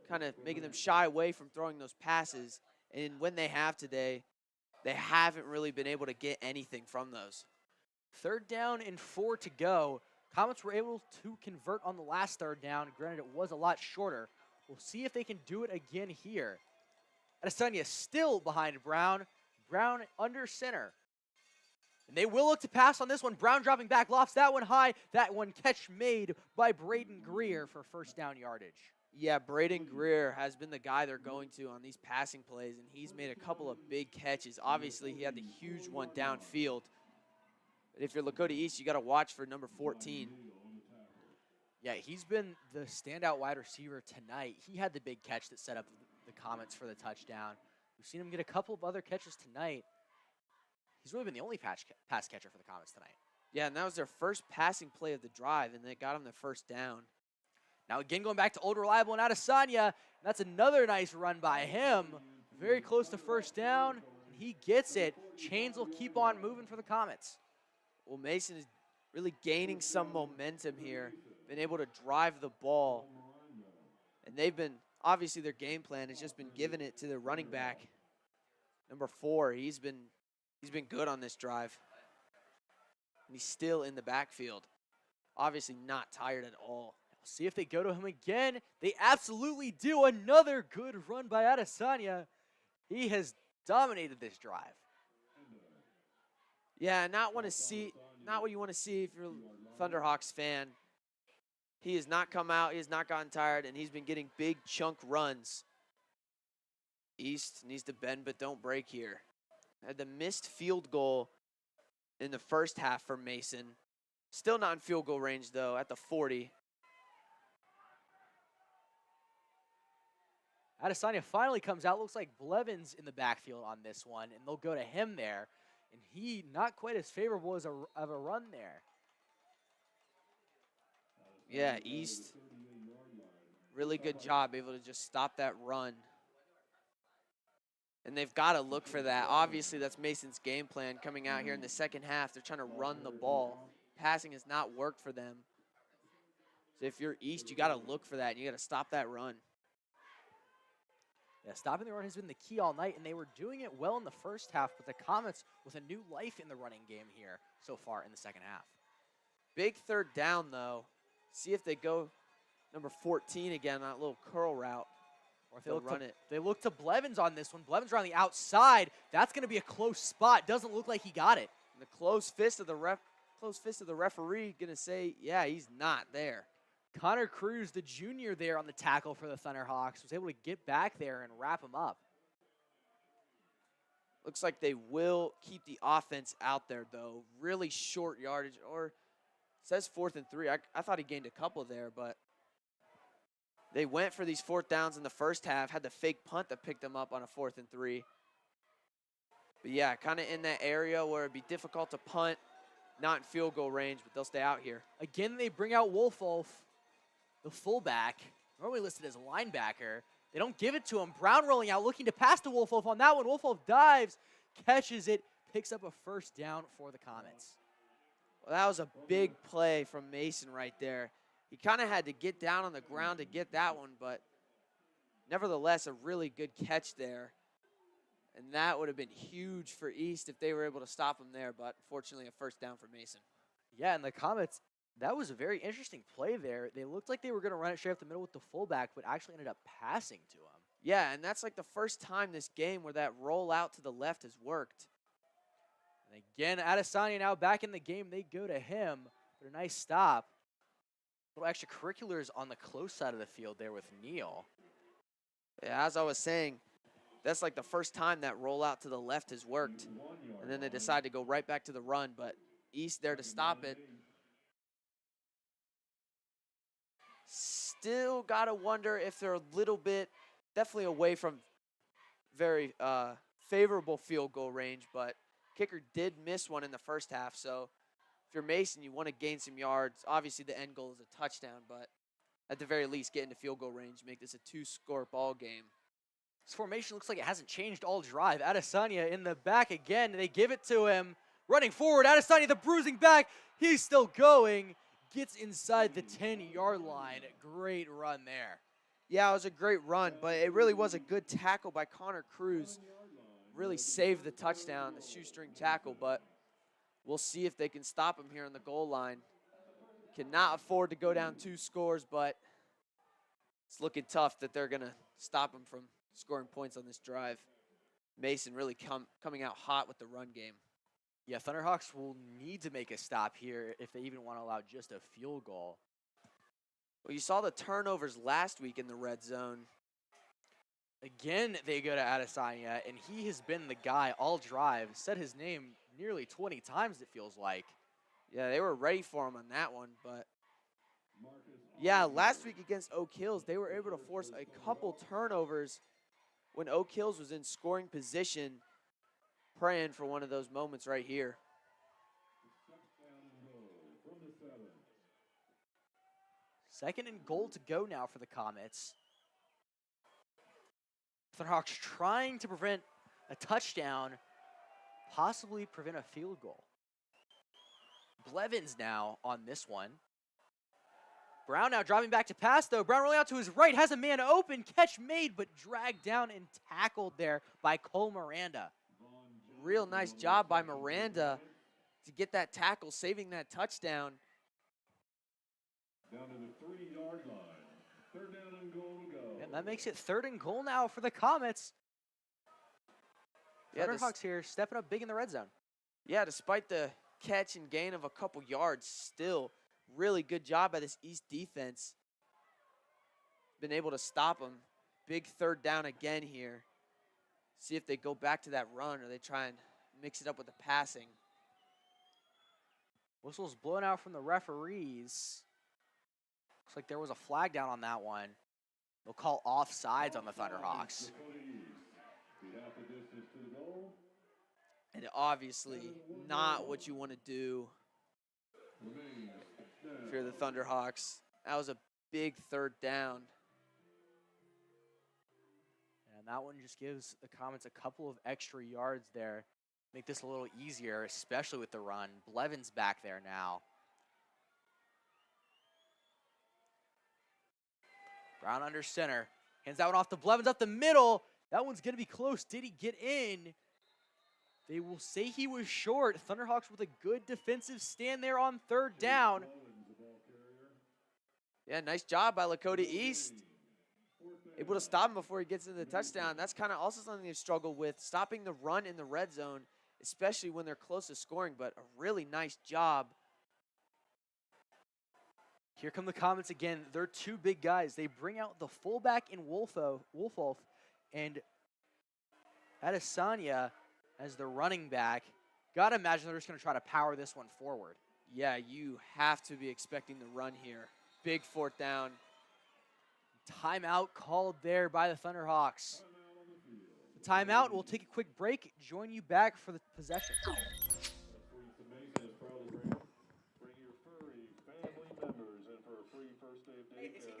kind of making them shy away from throwing those passes. And when they have today, they haven't really been able to get anything from those. 3rd down and 4 to go. Comets were able to convert on the last 3rd down. Granted, it was a lot shorter. We'll see if they can do it again here. Adesanya still behind Brown. Brown under center. And they will look to pass on this one. Brown dropping back, lofts that one high. That one catch made by Braden Greer for first down yardage. Yeah, Braden Greer has been the guy they're going to on these passing plays, and he's made a couple of big catches. Obviously, he had the huge one downfield. But if you're Lakota East, you got to watch for number 14. Yeah, he's been the standout wide receiver tonight. He had the big catch that set up the Comets for the touchdown. We've seen him get a couple of other catches tonight. He's really been the only pass catcher for the Comets tonight. Yeah, and that was their first passing play of the drive, and they got him the first down. Now again going back to Old Reliable and Adesanya. That's another nice run by him. Very close to first down. And he gets it. Chains will keep on moving for the Comets. Well, Mason is really gaining some momentum here. Been able to drive the ball. And they've been, obviously their game plan has just been giving it to their running back. Number 4, he's been good on this drive. And he's still in the backfield. Obviously not tired at all. See if they go to him again. They absolutely do. Another good run by Adesanya. He has dominated this drive. Yeah, not what you want to see if you're a Thunderhawks fan. He has not come out. He has not gotten tired, and he's been getting big chunk runs. East needs to bend but don't break here. Had the missed field goal in the first half for Mason. Still not in field goal range, though, at the 40. Adesanya finally comes out. Looks like Blevins in the backfield on this one, and they'll go to him there. And he not quite as favorable as of a run there. Yeah, East, really good job able to just stop that run. And they've got to look for that. Obviously, that's Mason's game plan coming out here in the second half. They're trying to run the ball. Passing has not worked for them. So if you're East, you got to look for that, and you got to stop that run. Yeah, stopping the run has been the key all night, and they were doing it well in the first half, but the Comets with a new life in the running game here so far in the second half. Big third down, though. See if they go number 14 again on that little curl route. Or if they'll run it. They look to Blevins on this one. Blevins are on the outside. That's going to be a close spot. Doesn't look like he got it. And the close fist of the referee going to say, yeah, he's not there. Connor Cruz, the junior there on the tackle for the Thunderhawks, was able to get back there and wrap him up. Looks like they will keep the offense out there, though. Really short yardage, or it says 4th and 3. I thought he gained a couple there, but they went for these 4th downs in the first half, had the fake punt that picked them up on a 4th and 3. But yeah, kind of in that area where it'd be difficult to punt, not in field goal range, but they'll stay out here. Again, they bring out Wolfolf, the fullback, normally listed as a linebacker. They don't give it to him. Brown rolling out, looking to pass to Wolfolf on that one. Wolfolf dives, catches it, picks up a first down for the Comets. Well, that was a big play from Mason right there. He kind of had to get down on the ground to get that one, but nevertheless, a really good catch there. And that would have been huge for East if they were able to stop him there, but fortunately a first down for Mason. Yeah, and the Comets, that was a very interesting play there. They looked like they were going to run it straight up the middle with the fullback, but actually ended up passing to him. Yeah, and that's like the first time this game where that roll out to the left has worked. And again, Adesanya now back in the game. They go to him, but a nice stop. Little extracurriculars on the close side of the field there with Neal. Yeah, as I was saying, that's like the first time that roll out to the left has worked. And then they decide to go right back to the run, but East there to stop it. Still got to wonder if they're a little bit, definitely away from very favorable field goal range, but kicker did miss one in the first half. So if you're Mason, you want to gain some yards. Obviously, the end goal is a touchdown, but at the very least, get into field goal range, make this a 2-score ball game. This formation looks like it hasn't changed all drive. Adesanya in the back again. They give it to him. Running forward, Adesanya, the bruising back. He's still going. Gets inside the 10-yard line. Great run there. Yeah, it was a great run, but it really was a good tackle by Connor Cruz. Really saved the touchdown, the shoestring tackle, but we'll see if they can stop him here on the goal line. Cannot afford to go down 2 scores, but it's looking tough that they're going to stop him from scoring points on this drive. Mason really coming out hot with the run game. Yeah, Thunderhawks will need to make a stop here if they even want to allow just a field goal. Well, you saw the turnovers last week in the red zone. Again, they go to Adesanya, and he has been the guy all drive. Said his name nearly 20 times, it feels like. Yeah, they were ready for him on that one, but yeah, last week against Oak Hills, they were able to force a couple turnovers when Oak Hills was in scoring position, praying for one of those moments right here. Second and goal to go now for the Comets. Thunderhawks trying to prevent a touchdown, possibly prevent a field goal. Blevins now on this one. Brown now driving back to pass, though. Brown rolling out to his right, has a man open, catch made, but dragged down and tackled there by Cole Miranda. Real nice job by Miranda to get that tackle, saving that touchdown. Down to the 3-yard line. 3rd down and goal to go. And that makes it 3rd and goal now for the Comets. Yeah, Thunderhawks here stepping up big in the red zone. Yeah, despite the catch and gain of a couple yards, still really good job by this East defense. Been able to stop them. Big 3rd down again here. See if they go back to that run or they try and mix it up with the passing. Whistles blown out from the referees. Looks like there was a flag down on that one. They'll call offsides on the Thunderhawks. And obviously not what you want to do if you're the Thunderhawks. That was a big 3rd down. And And that one just gives the Comets a couple of extra yards there. Make this a little easier, especially with the run. Blevins back there now. Brown under center. Hands that one off to Blevins up the middle. That one's going to be close. Did he get in? They will say he was short. Thunderhawks with a good defensive stand there on third down. Yeah, nice job by Lakota East. Able to stop him before he gets into the touchdown. That's kind of also something they've struggled with, stopping the run in the red zone, especially when they're close to scoring, but a really nice job. Here come the Comets again. They're two big guys. They bring out the fullback in Wolfolf and Adesanya as the running back. Gotta imagine they're just gonna try to power this one forward. Yeah, you have to be expecting the run here. Big fourth down. Timeout called there by the Thunderhawks. The timeout, we'll take a quick break, join you back for the possession. Bring your furry family members in for a free first day of daycare.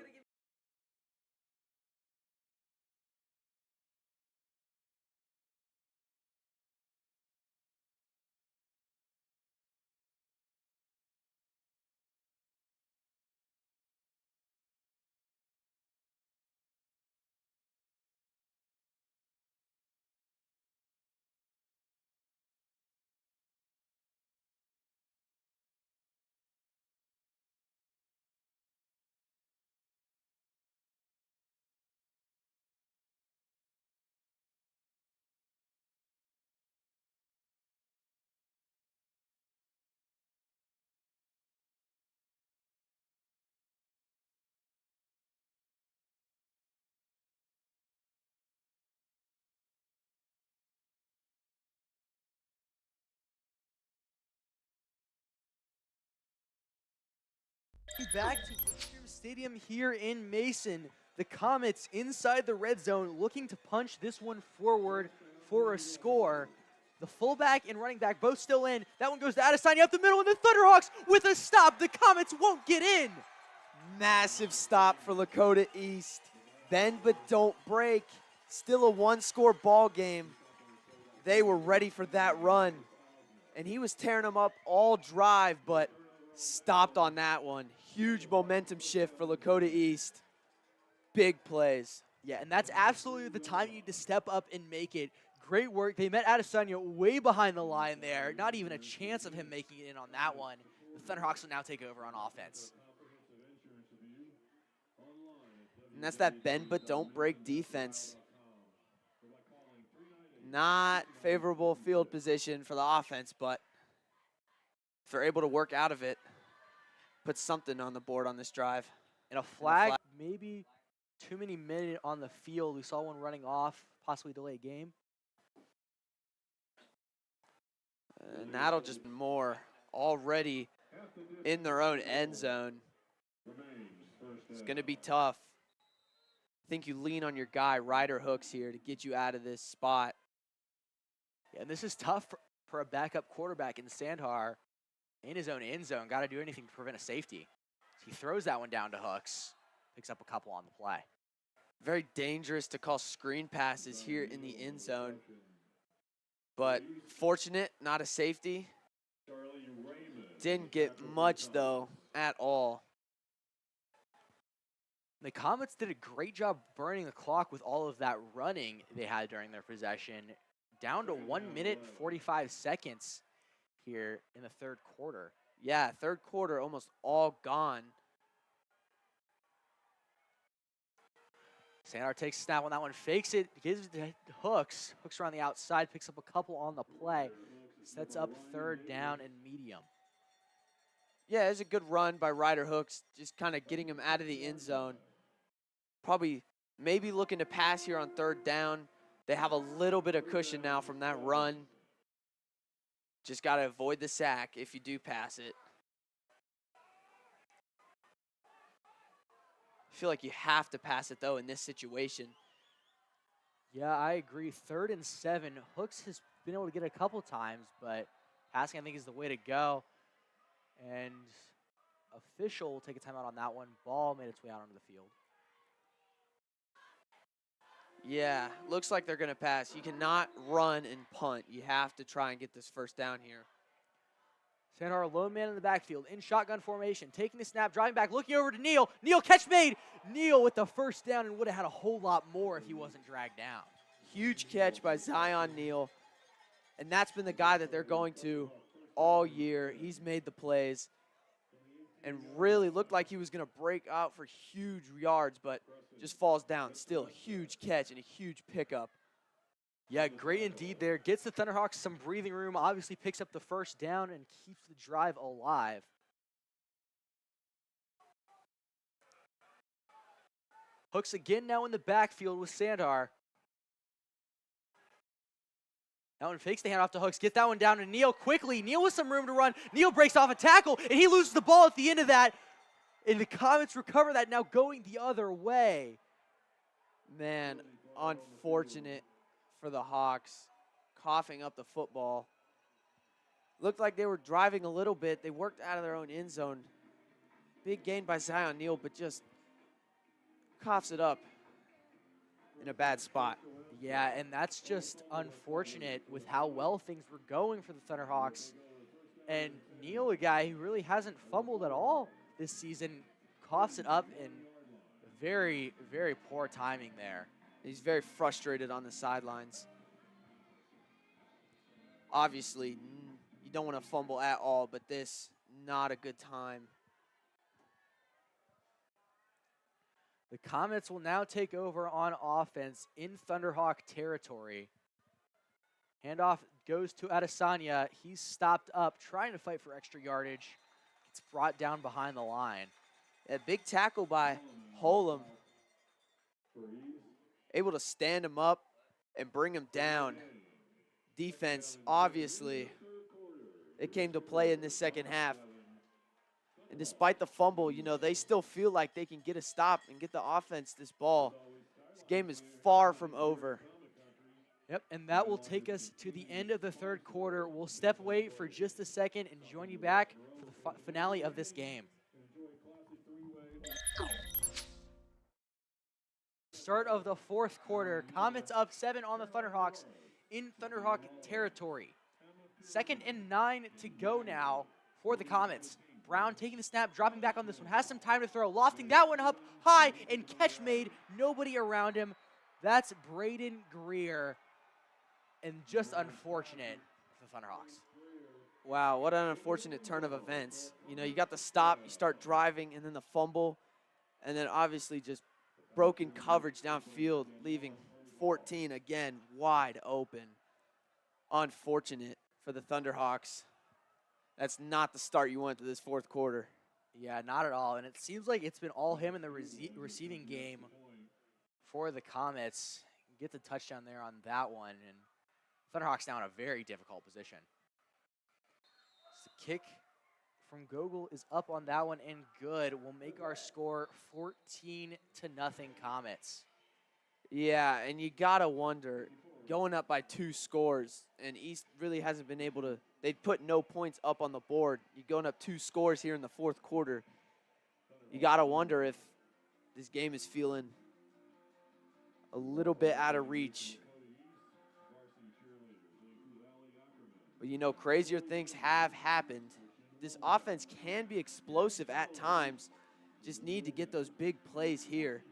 Back to Atrium Stadium here in Mason. The Comets inside the red zone looking to punch this one forward for a score. The fullback and running back both still in. That one goes to Adesanya up the middle, and the Thunderhawks with a stop. The Comets won't get in. Massive stop for Lakota East. Bend but don't break. Still a one-score ball game. They were ready for that run. And he was tearing them up all drive, but stopped on that one. Huge momentum shift for Lakota East. Big plays. Yeah, and that's absolutely the time you need to step up and make it. Great work. They met Adesanya way behind the line there. Not even a chance of him making it in on that one. The Thunderhawks will now take over on offense. And that's that bend but don't break defense. Not favorable field position for the offense, but if they're able to work out of it, put something on the board on this drive. And a flag, maybe too many men on the field. We saw one running off, possibly delay game. And that'll just be more already in their own end zone. It's going to be tough. I think you lean on your guy, Ryder Hooks, here to get you out of this spot. Yeah, and this is tough for a backup quarterback in Sandhar in his own end zone. Got to do anything to prevent a safety. So he throws that one down to Hooks. Picks up a couple on the play. Very dangerous to call screen passes here in the end zone. But fortunate, not a safety. Didn't get much, though, at all. The Comets did a great job burning the clock with all of that running they had during their possession. Down to 1 minute, 45 seconds here in the third quarter. Yeah, third quarter almost all gone. Sandhar takes a snap on that one, fakes it, gives it to Hooks. Hooks around the outside, picks up a couple on the play. Sets up third down and medium. Yeah, it was a good run by Ryder Hooks, just kind of getting him out of the end zone. Probably maybe looking to pass here on third down. They have a little bit of cushion now from that run. Just got to avoid the sack if you do pass it. I feel like you have to pass it, though, in this situation. Yeah, I agree. 3rd and 7. Hooks has been able to get it a couple times, but passing, I think, is the way to go. And official will take a timeout on that one. Ball made its way out onto the field. Yeah, looks like they're going to pass. You cannot run and punt. You have to try and get this first down here. Sandhar, lone man in the backfield, in shotgun formation, taking the snap, driving back, looking over to Neal. Neal, catch made. Neal with the first down and would have had a whole lot more if he wasn't dragged down. Huge catch by Zion Neal. And that's been the guy that they're going to all year. He's made the plays and really looked like he was going to break out for huge yards, but just falls down. Still, huge catch and a huge pickup. Yeah, great indeed there. Gets the Thunderhawks some breathing room, obviously picks up the first down and keeps the drive alive. Hooks again now in the backfield with Sandhar. That one fakes the handoff to Hooks. Get that one down to Neal quickly. Neal with some room to run. Neal breaks off a tackle, and he loses the ball at the end of that. And the Comets recover that, now going the other way. Man, unfortunate for the Hawks. Coughing up the football. Looked like they were driving a little bit. They worked out of their own end zone. Big gain by Zion Neal, but just coughs it up in a bad spot. Yeah, and that's just unfortunate with how well things were going for the Thunderhawks. And Neal, a guy who really hasn't fumbled at all this season, coughs it up, and very, very poor timing there. He's very frustrated on the sidelines. Obviously, you don't want to fumble at all, but this, not a good time. The Comets will now take over on offense in Thunderhawk territory. Handoff goes to Adesanya. He's stopped up, trying to fight for extra yardage. Gets brought down behind the line. A big tackle by Holem. Able to stand him up and bring him down. Defense, obviously, it came to play in this second half. And despite the fumble, you know, they still feel like they can get a stop and get the offense this ball. This game is far from over. Yep, and that will take us to the end of the third quarter. We'll step away for just a second and join you back for the finale of this game. Start of the fourth quarter. Comets up 7 on the Thunderhawks in Thunderhawk territory. 2nd and 9 to go now for the Comets. Brown taking the snap, dropping back on this one. Has some time to throw, lofting that one up high, and catch made. Nobody around him. That's Braden Greer. And just unfortunate for the Thunderhawks. Wow, what an unfortunate turn of events. You know, you got the stop, you start driving, and then the fumble, and then obviously just broken coverage downfield, leaving 14 again wide open. Unfortunate for the Thunderhawks. That's not the start you want to this fourth quarter. Yeah, not at all. And it seems like it's been all him in the receiving game for the Comets. Get the touchdown there on that one. And Thunderhawks now in a very difficult position. The kick from Gogol is up on that one and good. We'll make our score 14-0 Comets. Yeah, and you got to wonder, going up by 2 scores, and East really hasn't been able to, they've put no points up on the board. You're going up 2 scores here in the fourth quarter. You got to wonder if this game is feeling a little bit out of reach. But you know, crazier things have happened. This offense can be explosive at times. Just need to get those big plays here.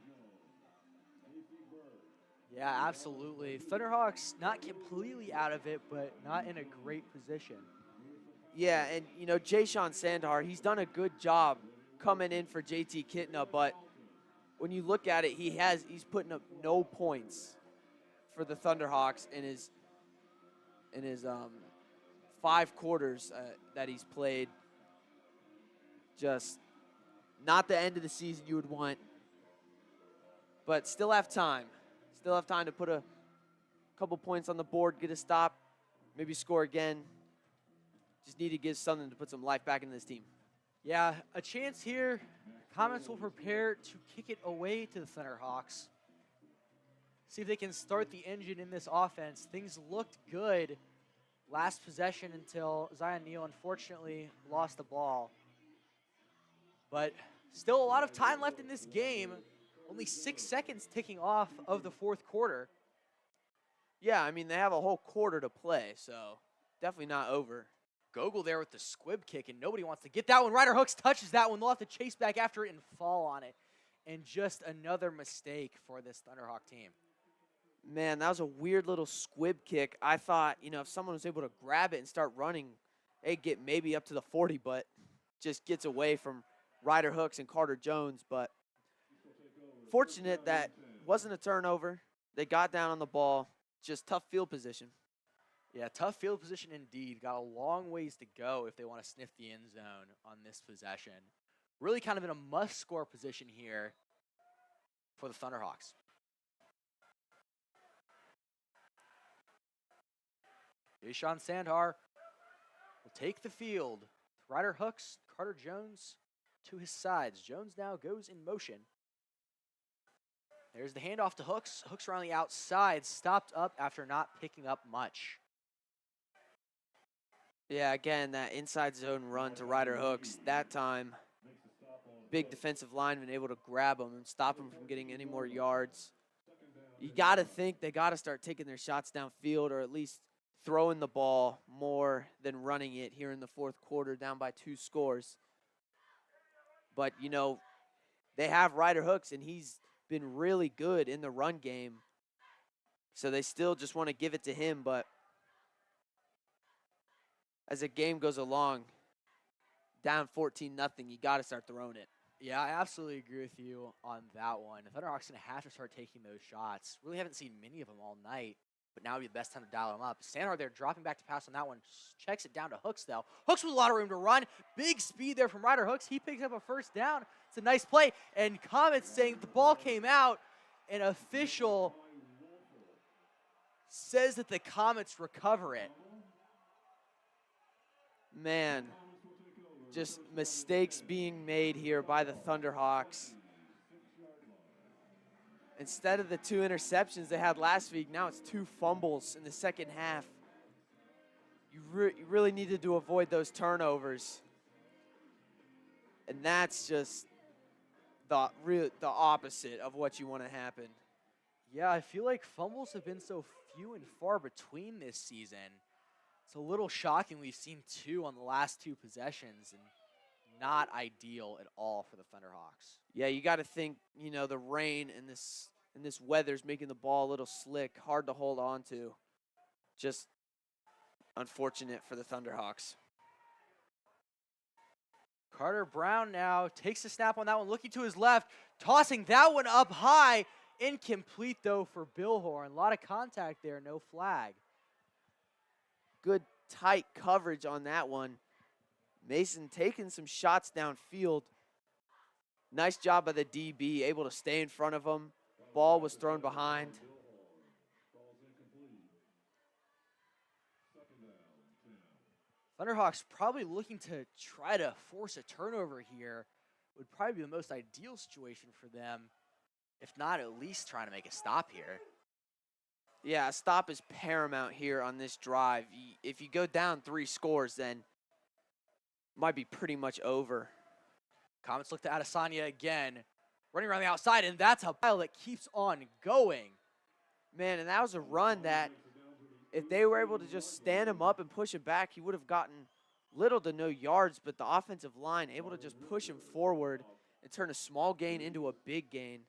Yeah, absolutely. Thunderhawks not completely out of it, but not in a great position. Yeah, and you know, Jayshon Sandhar, he's done a good job coming in for JT Kitna, but when you look at it, he's putting up no points for the Thunderhawks in his 5 quarters that he's played. Just not the end of the season you would want, but still have time. Still have time to put a couple points on the board, get a stop, maybe score again. Just need to give something to put some life back into this team. Yeah, a chance here. Comets will prepare to kick it away to the Thunderhawks. See if they can start the engine in this offense. Things looked good last possession until Zion Neal unfortunately lost the ball. But still a lot of time left in this game. Only 6 seconds ticking off of the fourth quarter. Yeah, I mean, they have a whole quarter to play, so definitely not over. Gogol there with the squib kick, and nobody wants to get that one. Ryder Hooks touches that one. They'll have to chase back after it and fall on it. And just another mistake for this Thunderhawk team. Man, that was a weird little squib kick. I thought, if someone was able to grab it and start running, they'd get maybe up to the 40, but just gets away from Ryder Hooks and Carter Jones. But fortunate that wasn't a turnover. They got down on the ball. Just tough field position. Yeah, tough field position indeed. Got a long ways to go if they want to sniff the end zone on this possession. Really kind of in a must-score position here for the Thunderhawks. Deshaun Sandhar will take the field. Ryder Hooks, Carter Jones to his sides. Jones now goes in motion. There's the handoff to Hooks. Hooks around the outside, stopped up after not picking up much. Yeah, again, that inside zone run to Ryder Hooks. That time, big defensive lineman able to grab him and stop him from getting any more yards. You got to think they got to start taking their shots downfield, or at least throwing the ball more than running it here in the fourth quarter, down by 2 scores. But, they have Ryder Hooks, and he's been really good in the run game. So they still just want to give it to him, but as the game goes along, down 14-0, you got to start throwing it. Yeah, I absolutely agree with you on that one. The Thunderhawks going to have to start taking those shots. Really haven't seen many of them all night, but now would be the best time to dial them up. Sandhar there dropping back to pass on that one. Checks it down to Hooks, though. Hooks with a lot of room to run. Big speed there from Ryder Hooks. He picks up a first down. It's a nice play. And Comets saying the ball came out. An official says that the Comets recover it. Man, just mistakes being made here by the Thunderhawks. Instead of the 2 interceptions they had last week, now it's 2 fumbles in the second half. You really needed to avoid those turnovers. And that's just the opposite of what you want to happen. Yeah, I feel like fumbles have been so few and far between this season. It's a little shocking we've seen 2 on the last 2 possessions, and not ideal at all for the Thunderhawks. Yeah, you got to think, the rain and this weather's making the ball a little slick, hard to hold on to. Just unfortunate for the Thunderhawks. Carter Brown now takes the snap on that one, looking to his left, tossing that one up high. Incomplete, though, for Billhorn. A lot of contact there, no flag. Good tight coverage on that one. Mason taking some shots downfield. Nice job by the DB, able to stay in front of him. Ball was thrown behind. Thunderhawks probably looking to try to force a turnover here. Would probably be the most ideal situation for them. If not, at least trying to make a stop here. Yeah, a stop is paramount here on this drive. If you go down 3 scores, then it might be pretty much over. Comets look to Adesanya again. Running around the outside, and that's a pile that keeps on going. Man, and that was a run that if they were able to just stand him up and push him back, he would have gotten little to no yards, but the offensive line able to just push him forward and turn a small gain into a big gain.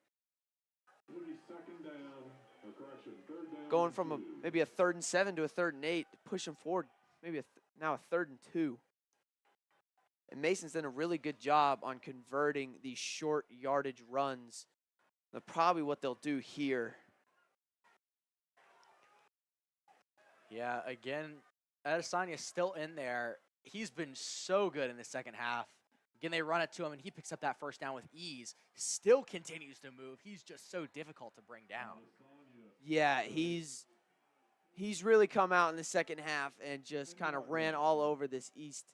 Going from maybe a 3rd and 7 to a 3rd and 8 to push him forward, maybe now a 3rd and 2. And Mason's done a really good job on converting these short yardage runs. That's probably what they'll do here. Yeah, again, Adesanya's still in there. He's been so good in the second half. Again, they run it to him, and he picks up that first down with ease. Still continues to move. He's just so difficult to bring down. Yeah, he's really come out in the second half and just kind of ran all over this East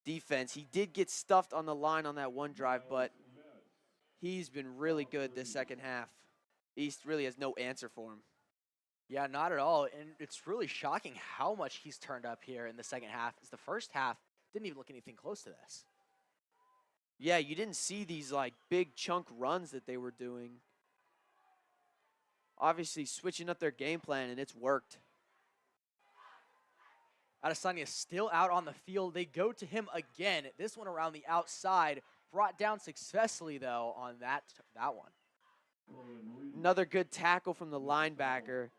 defense. He did get stuffed on the line on that one drive, but he's been really good this second half. East really has no answer for him. Yeah, not at all. And it's really shocking how much he's turned up here in the second half, as the first half didn't even look anything close to this. Yeah, you didn't see these like big chunk runs that they were doing. obviously switching up their game plan, and it's worked. Adesanya still out on the field. They go to him again. This one around the outside. Brought down successfully, though, on that one. Another good tackle from the linebacker.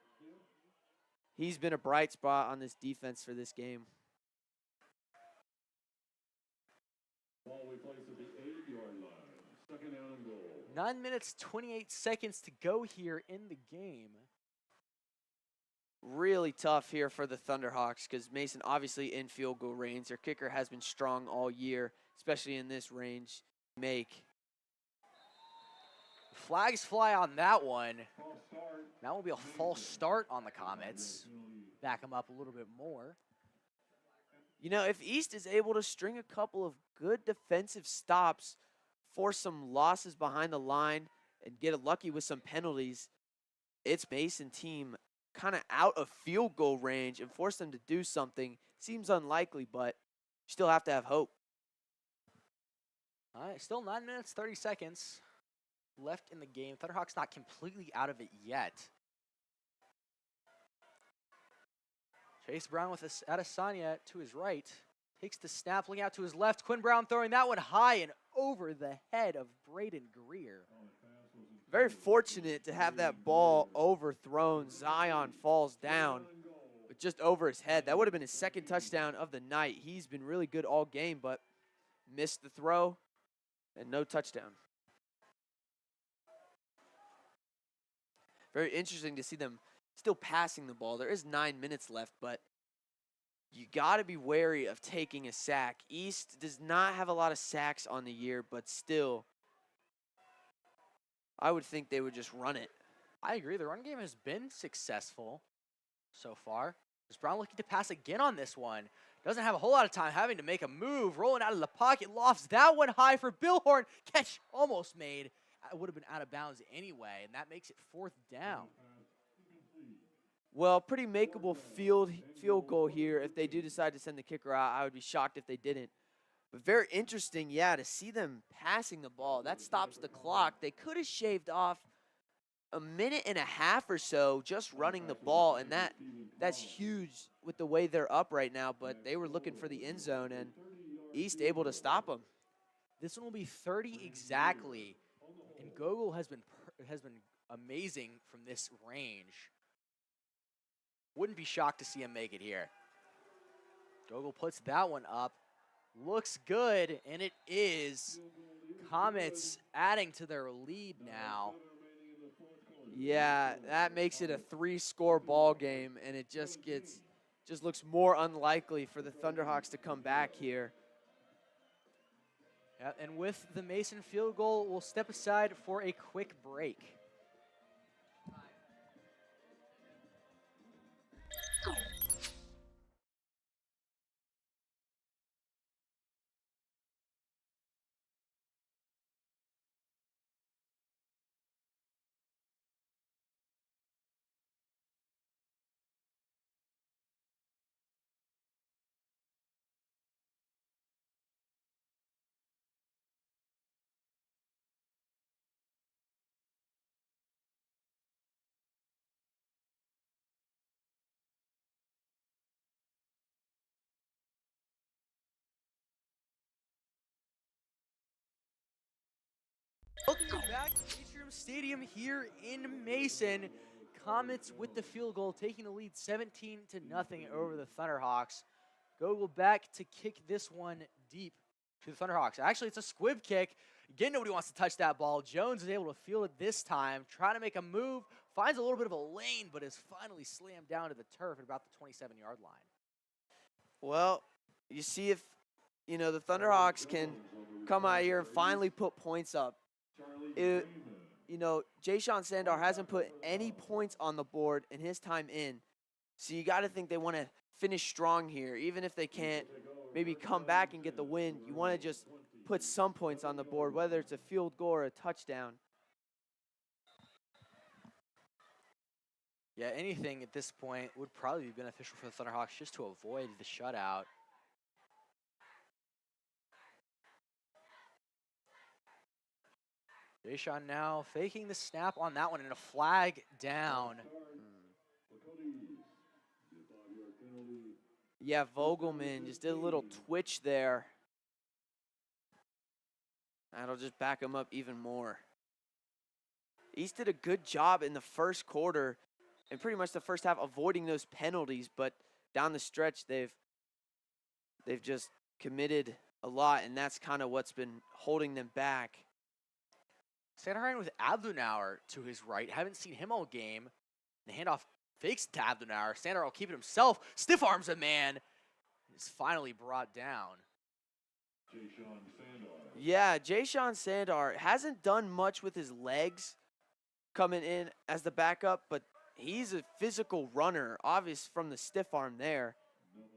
He's been a bright spot on this defense for this game. Ball we place at the 8-yard line. Second down and goal. 9 minutes, 28 seconds to go here in the game. Really tough here for the Thunderhawks because Mason obviously in field goal range. Their kicker has been strong all year, especially in this range. Flags fly on that one. False start. That will be a false start on the Comets. Back them up a little bit more. You know, if East is able to string a couple of good defensive stops, force some losses behind the line, and get lucky with some penalties, its Mason team kind of out of field goal range and force them to do something. Seems unlikely, but you still have to have hope. All right, still 9 minutes, 30 seconds left in the game. Thunderhawks not completely out of it yet. Chase Brown with Adesanya to his right. Takes the snap, looking out to his left. Quinn Brown throwing that one high and over the head of Braden Greer. Very fortunate to have that ball overthrown. Zion falls down, but just over his head. That would have been his second touchdown of the night. He's been really good all game, but missed the throw and no touchdown. Very interesting to see them still passing the ball. There is 9 minutes left, but you got to be wary of taking a sack. East does not have a lot of sacks on the year, but still, I would think they would just run it. I agree. The run game has been successful so far. Chris Brown looking to pass again on this one. Doesn't have a whole lot of time, having to make a move. Rolling out of the pocket, lofts that one high for Bill Horn. Catch almost made. It would have been out of bounds anyway, and that makes it 4th down. Well, pretty makeable field goal here. If they do decide to send the kicker out, I would be shocked if they didn't. But very interesting, yeah, to see them passing the ball. That stops the clock. They could have shaved off a minute and a half or so just running the ball, and that's huge with the way they're up right now. But they were looking for the end zone, and East able to stop them. This one will be 30 exactly, and Gogol has been amazing from this range. Wouldn't be shocked to see him make it here. Gogol puts that one up. Looks good, and it is. Comets adding to their lead now. Yeah, that makes it a 3-score ball game, and it just looks more unlikely for the Thunderhawks to come back here. Yeah, and with the Mason field goal, we'll step aside for a quick break. Welcome back to Atrium Stadium here in Mason. Comets with the field goal, taking the lead 17-0 over the Thunderhawks. Gogol back to kick this one deep to the Thunderhawks. Actually, it's a squib kick. Again, nobody wants to touch that ball. Jones is able to field it this time, trying to make a move, finds a little bit of a lane, but is finally slammed down to the turf at about the 27-yard line. Well, you see if, the Thunderhawks can come out here and finally put points up. Jay-Sean Sandar hasn't put any points on the board in his time in. So you got to think they want to finish strong here. Even if they can't maybe come back and get the win, you want to just put some points on the board, whether it's a field goal or a touchdown. Yeah, anything at this point would probably be beneficial for the Thunderhawks just to avoid the shutout. Jayshawn now faking the snap on that one and a flag down. Yeah, Vogelman just did a little twitch there. That'll just back him up even more. East did a good job in the first quarter and pretty much the first half avoiding those penalties, but down the stretch they've just committed a lot, and that's kind of what's been holding them back. Sanderheim with Abdunauer to his right. Haven't seen him all game. The handoff fakes to Abdunauer. Sanderheim will keep it himself. Stiff arms a man. Is finally brought down. Yeah, Jayshawn Sandar hasn't done much with his legs coming in as the backup, but he's a physical runner, obvious from the stiff arm there.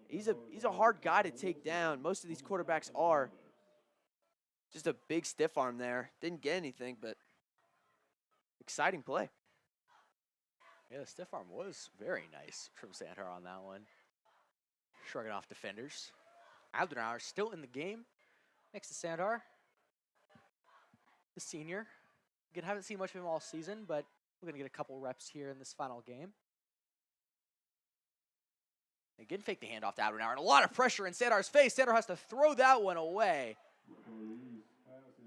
He's a hard guy to take down. Most of these quarterbacks are. Just a big stiff arm there. Didn't get anything, but exciting play. Yeah, the stiff arm was very nice from Sandar on that one. Shrugging off defenders. Abdunauer still in the game next to Sandar. The senior. Again, haven't seen much of him all season, but we're going to get a couple reps here in this final game. Again, fake the handoff to Abdunauer, and a lot of pressure in Sandar's face. Sandar has to throw that one away.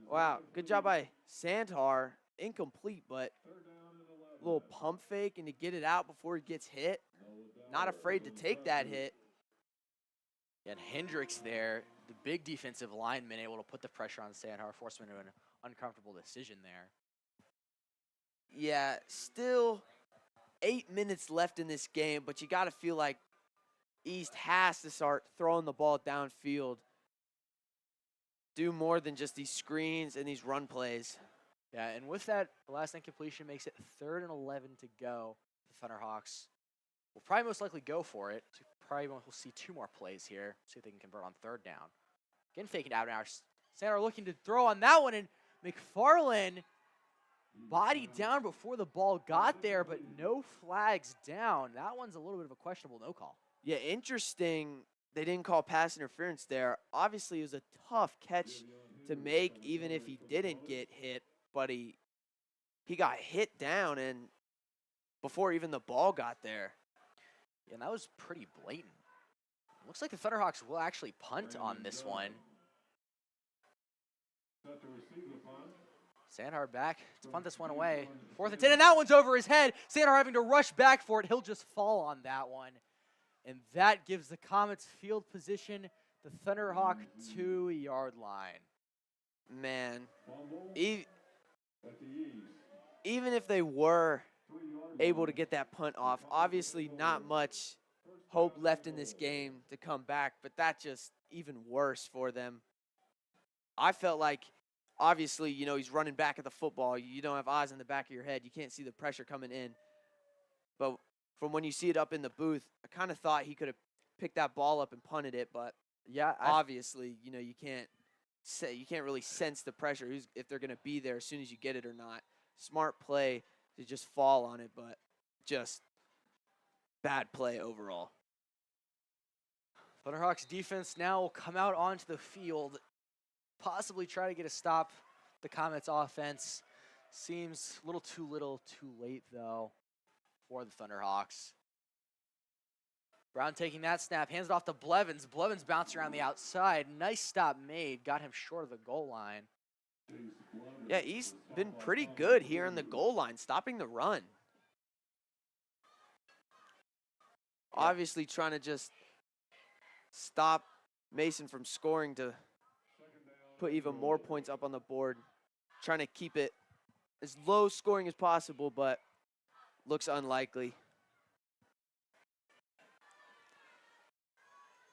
Wow, good job by Sandar. Incomplete, but a little pump fake and to get it out before he gets hit. Not afraid to take that hit. And Hendricks there, the big defensive lineman, able to put the pressure on Sandar, force him into an uncomfortable decision there. Yeah, still 8 minutes left in this game, but you got to feel like East has to start throwing the ball downfield. Do more than just these screens and these run plays. Yeah, and with that, the last incompletion makes it 3rd and 11 to go. The Thunderhawks will probably most likely go for it. So probably we'll see 2 more plays here. See if they can convert on 3rd down. Again, faking out now. Sandar looking to throw on that one, and McFarland bodied down before the ball got there, but no flags down. That one's a little bit of a questionable no call. Yeah, interesting. They didn't call pass interference there. Obviously, it was a tough catch to make, even if he didn't get hit. But he got hit down, and before even the ball got there. Yeah, and that was pretty blatant. Looks like the Thunderhawks will actually punt on this one. Sandar back to punt this one away. 4th and 10, and that one's over his head. Sandar having to rush back for it. He'll just fall on that one. And that gives the Comets field position, the Thunderhawk 2-yard line. Man, even if they were able to get that punt off, obviously not much hope left in this game to come back, but that's just even worse for them. I felt like, obviously, you know, he's running back at the football. You don't have eyes in the back of your head. You can't see the pressure coming in. But from when you see it up in the booth, I kind of thought he could have picked that ball up and punted it, but yeah, obviously, you know, you can't really sense the pressure, if they're going to be there as soon as you get it or not. Smart play to just fall on it, but just bad play overall. Thunderhawks defense now will come out onto the field, possibly try to get a stop. The Comets offense seems a little too late, though, for the Thunderhawks. Brown taking that snap, hands it off to Blevins. Blevins bouncing around the outside. Nice stop made, got him short of the goal line. Yeah, he's been pretty good here in the goal line, stopping the run. Obviously trying to just stop Mason from scoring to put even more points up on the board. Trying to keep it as low scoring as possible, but looks unlikely.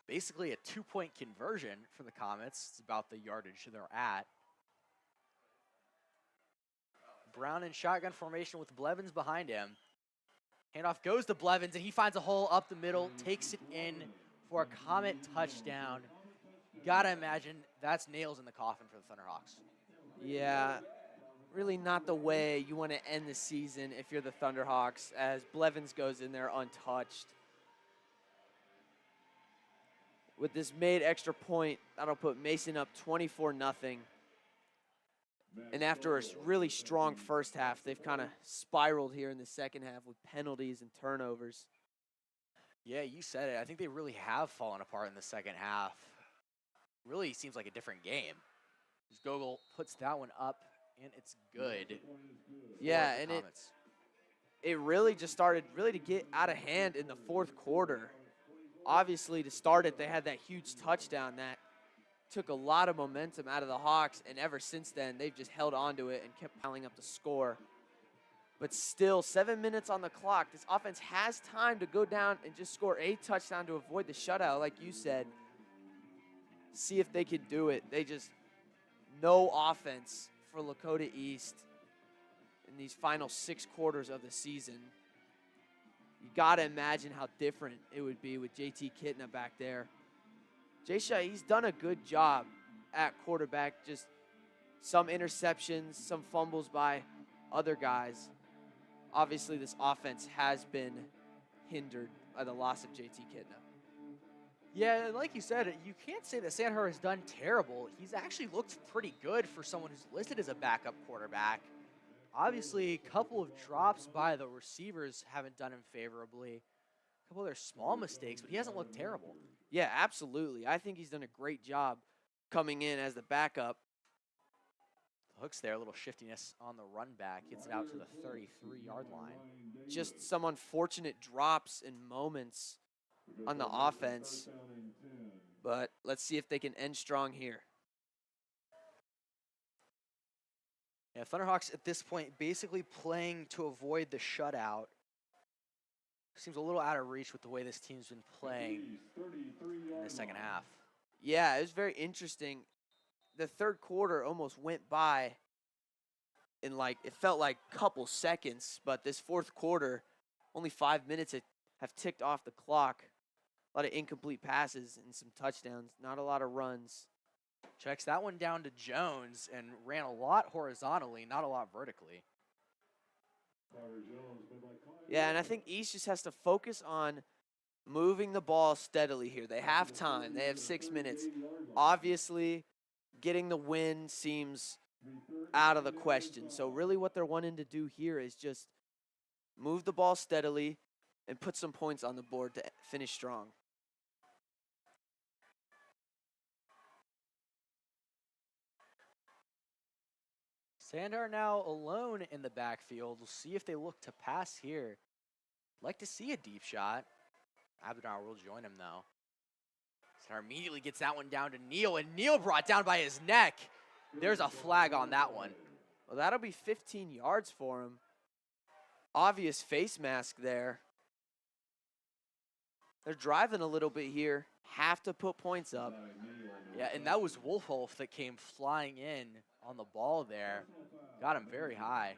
Basically a 2-point conversion for the Comets. It's about the yardage they're at. Brown in shotgun formation with Blevins behind him. Handoff goes to Blevins, and he finds a hole up the middle, takes it in for a Comet touchdown. Gotta imagine that's nails in the coffin for the Thunderhawks. Yeah, really not the way you want to end the season if you're the Thunderhawks, as Blevins goes in there untouched. With this made extra point, that'll put Mason up 24-0. And after a really strong first half, they've kind of spiraled here in the second half with penalties and turnovers. Yeah, you said it. I think they really have fallen apart in the second half. Really seems like a different game. Gogol puts that one up, and it's good. Yeah, and it really just started to get out of hand in the fourth quarter. Obviously, to start it, they had that huge touchdown that took a lot of momentum out of the Hawks, and ever since then, they've just held on to it and kept piling up the score. But still, 7 minutes on the clock. This offense has time to go down and just score a touchdown to avoid the shutout, like you said. See if they could do it. They just, no offense for Lakota East in these final 6 quarters of the season. You got to imagine how different it would be with JT Kitna back there. Jay, he's done a good job at quarterback. Just some interceptions, some fumbles by other guys. Obviously, this offense has been hindered by the loss of JT Kitna. Yeah, like you said, you can't say that Sandher has done terrible. He's actually looked pretty good for someone who's listed as a backup quarterback. Obviously, a couple of drops by the receivers haven't done him favorably. A couple of their small mistakes, but he hasn't looked terrible. Yeah, absolutely. I think he's done a great job coming in as the backup. Hooks there, a little shiftiness on the run back. Gets it out to the 33-yard line. Just some unfortunate drops and moments on the offense. But let's see if they can end strong here. Yeah, Thunderhawks at this point basically playing to avoid the shutout. Seems a little out of reach with the way this team's been playing in the second half. Yeah, it was very interesting. The third quarter almost went by in it felt like a couple seconds, but this fourth quarter, only 5 minutes have ticked off the clock. A lot of incomplete passes and some touchdowns, not a lot of runs. Checks that one down to Jones and ran a lot horizontally, not a lot vertically. Yeah, and I think East just has to focus on moving the ball steadily here. They have time. They have 6 minutes. Obviously, getting the win seems out of the question. So really what they're wanting to do here is just move the ball steadily and put some points on the board to finish strong. Sandher now alone in the backfield. We'll see if they look to pass here. Like to see a deep shot. Abdinar will join him though. Sandher immediately gets that one down to Neal, and Neal brought down by his neck. There's a flag on that one. Well, that'll be 15 yards for him. Obvious face mask there. They're driving a little bit here. Have to put points up. Yeah, and that was Wolfholf that came flying in on the ball there. Got him very high.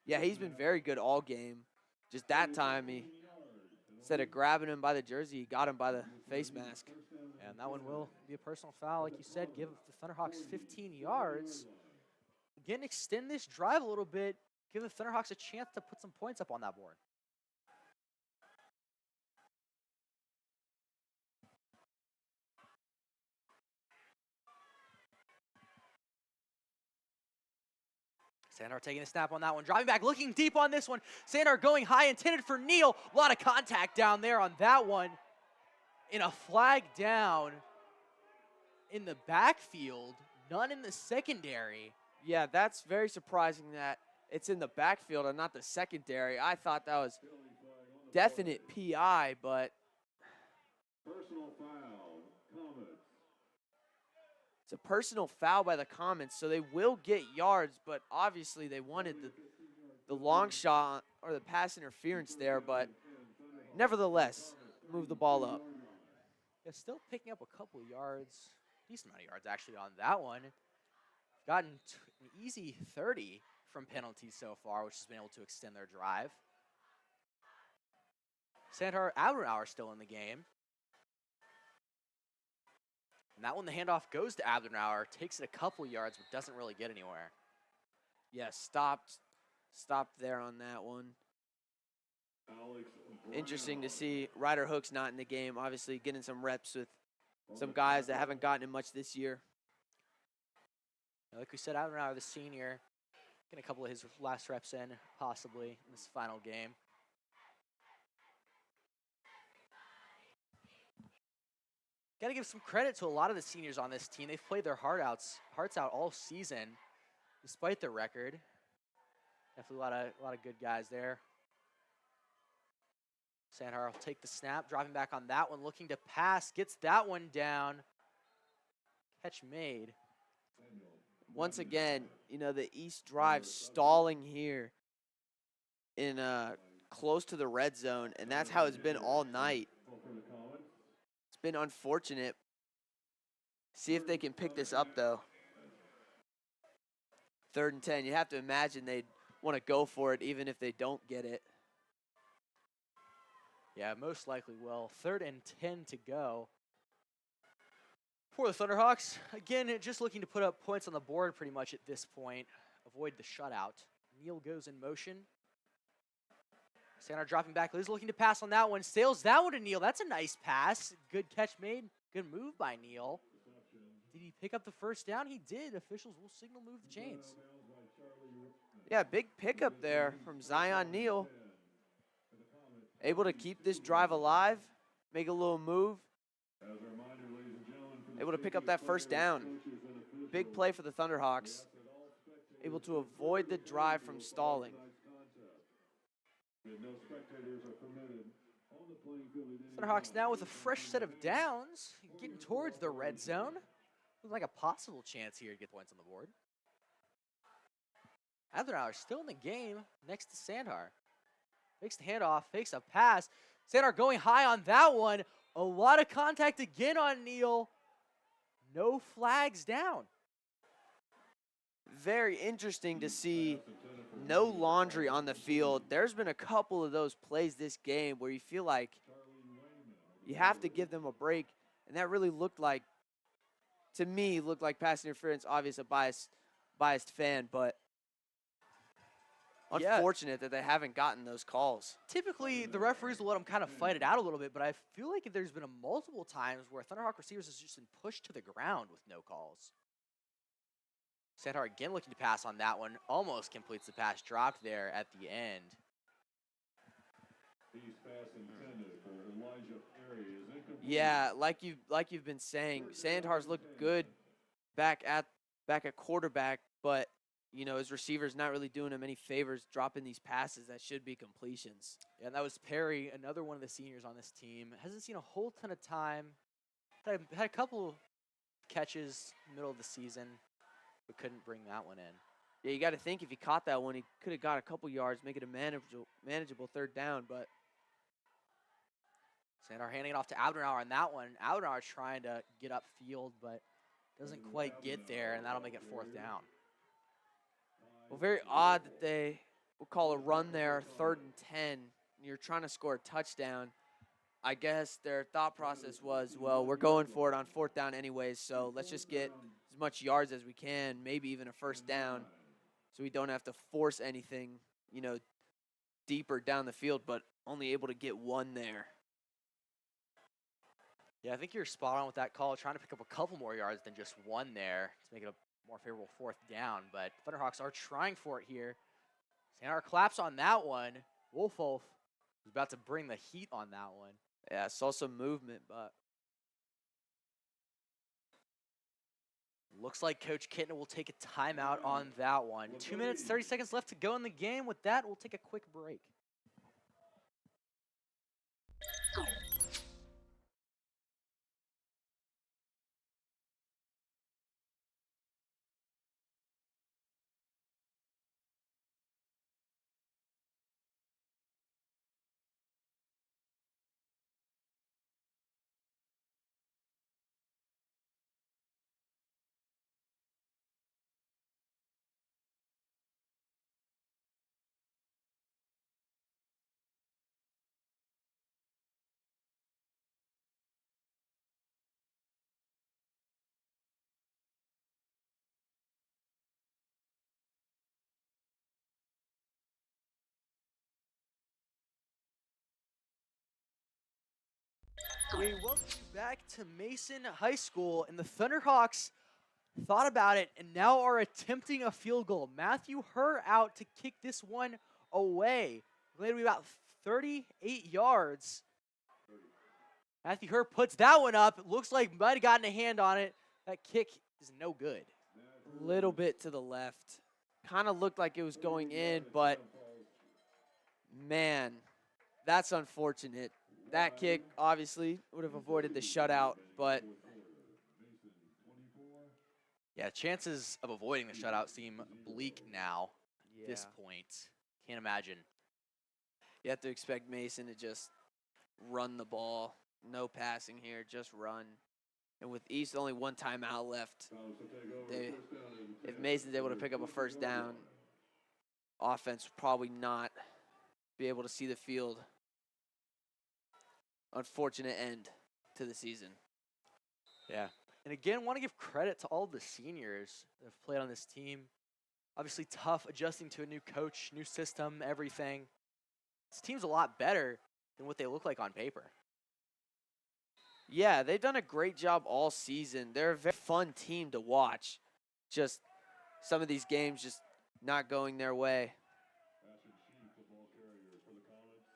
Yeah, he's been very good all game. Just that time, instead of grabbing him by the jersey, he got him by the face mask. And that one will be a personal foul. Like you said, give the Thunderhawks 15 yards. Again, extend this drive a little bit. Give the Thunderhawks a chance to put some points up on that board. Sandher taking a snap on that one. Driving back, looking deep on this one. Sandher going high, intended for Neal. A lot of contact down there on that one. In a flag down in the backfield, none in the secondary. Yeah, that's very surprising that it's in the backfield and not the secondary. I thought that was definite PI, but Personal foul, Comets. it's a personal foul by the Comets, so they will get yards, but obviously they wanted the long shot or the pass interference there, but nevertheless, move the ball up. Yeah, still picking up a couple yards, decent amount of yards actually on that one. Gotten an easy 30 from penalties so far, which has been able to extend their drive. Sandher Abdinauer still in the game. And that one, the handoff goes to Abdinauer, takes it a couple yards, but doesn't really get anywhere. Yeah, stopped there on that one. Interesting to see Ryder Hook's not in the game, obviously getting some reps with some guys that haven't gotten it much this year. Like we said, Admiral, the senior, getting a couple of his last reps in, possibly, in this final game. Got to give some credit to a lot of the seniors on this team. They've played their hearts out all season, despite their record. Definitely a lot of good guys there. Sandhar will take the snap, dropping back on that one, looking to pass, gets that one down. Catch made. Once again, you know, the East drive stalling here in close to the red zone, and that's how it's been all night. It's been unfortunate. See if they can pick this up, though. 3rd and 10. You have to imagine they'd want to go for it even if they don't get it. Yeah, most likely will. 3rd and 10 to go. For the Thunderhawks, again, just looking to put up points on the board pretty much at this point. Avoid the shutout. Neal goes in motion. Sandhar dropping back. Liz looking to pass on that one. Sails that one to Neal. That's a nice pass. Good catch made. Good move by Neal. Did he pick up the first down? He did. Officials will signal move the chains. Yeah, big pickup there from Zion Neal. Able to keep this drive alive, make a little move. Able to pick up that first down. Big play for the Thunderhawks. Able to avoid the drive from stalling. Thunderhawks now with a fresh set of downs, getting towards the red zone. Looks like a possible chance here to get points on the board. Admiral still in the game next to Sandhar. Fakes the handoff, fakes a pass. Sandhar going high on that one. A lot of contact again on Neal. No flags down. Very interesting to see no laundry on the field. There's been a couple of those plays this game where you feel like you have to give them a break. And that really looked like, to me, looked like pass interference. Obviously a biased fan, but unfortunate that they haven't gotten those calls. Typically, the referees will let them kind of fight it out a little bit, but I feel like there's been multiple times where Thunderhawk receivers has just been pushed to the ground with no calls. Sandhar again looking to pass on that one. Almost completes the pass, dropped there at the end. Yeah, like you've been saying, Sandhar's looked good back at quarterback, but you know, his receiver's not really doing him any favors dropping these passes that should be completions. Yeah, and that was Perry, another one of the seniors on this team. Hasn't seen a whole ton of time. Had a couple catches middle of the season, but couldn't bring that one in. Yeah, you got to think if he caught that one, he could have got a couple yards, make it a manageable 3rd down, but Sandhar handing it off to Abdenauer on that one. Abdenauer trying to get upfield, but doesn't quite get there, and that'll make it 4th down. Well, very odd that they will call a run there, 3rd and 10. You're trying to score a touchdown. I guess their thought process was, well, we're going for it on 4th down anyways, so let's just get as much yards as we can, maybe even a 1st down, so we don't have to force anything, you know, deeper down the field, but only able to get one there. Yeah, I think you're spot on with that call, trying to pick up a couple more yards than just one there to make it a more favorable 4th down, but Thunderhawks are trying for it here. Sandhar claps on that one. Wolfolf is about to bring the heat on that one. Yeah, I saw some movement, but looks like Coach Kitten will take a timeout on that one. 2 minutes, 30 seconds left to go in the game. With that, we'll take a quick break. We welcome you back to Mason High School, and the Thunderhawks thought about it and now are attempting a field goal. Matthew Herr out to kick this one away. Going to be about 38 yards. Matthew Herr puts that one up. It looks like might have gotten a hand on it. That kick is no good. Little bit to the left. Kind of looked like it was going in, but man, that's unfortunate. That kick obviously would have avoided the shutout, but Yeah, chances of avoiding the shutout seem bleak now at this point. Can't imagine. you have to expect Mason to just run the ball. No passing here, just run. And with East only one timeout left, if Mason's able to pick up a first down, offense will probably not be able to see the field. Unfortunate end to the season. Yeah. And again, want to give credit to all the seniors that have played on this team. Obviously tough adjusting to a new coach, new system, everything. This team's a lot better than what they look like on paper. Yeah, they've done a great job all season. They're a very fun team to watch. Just some of these games just not going their way.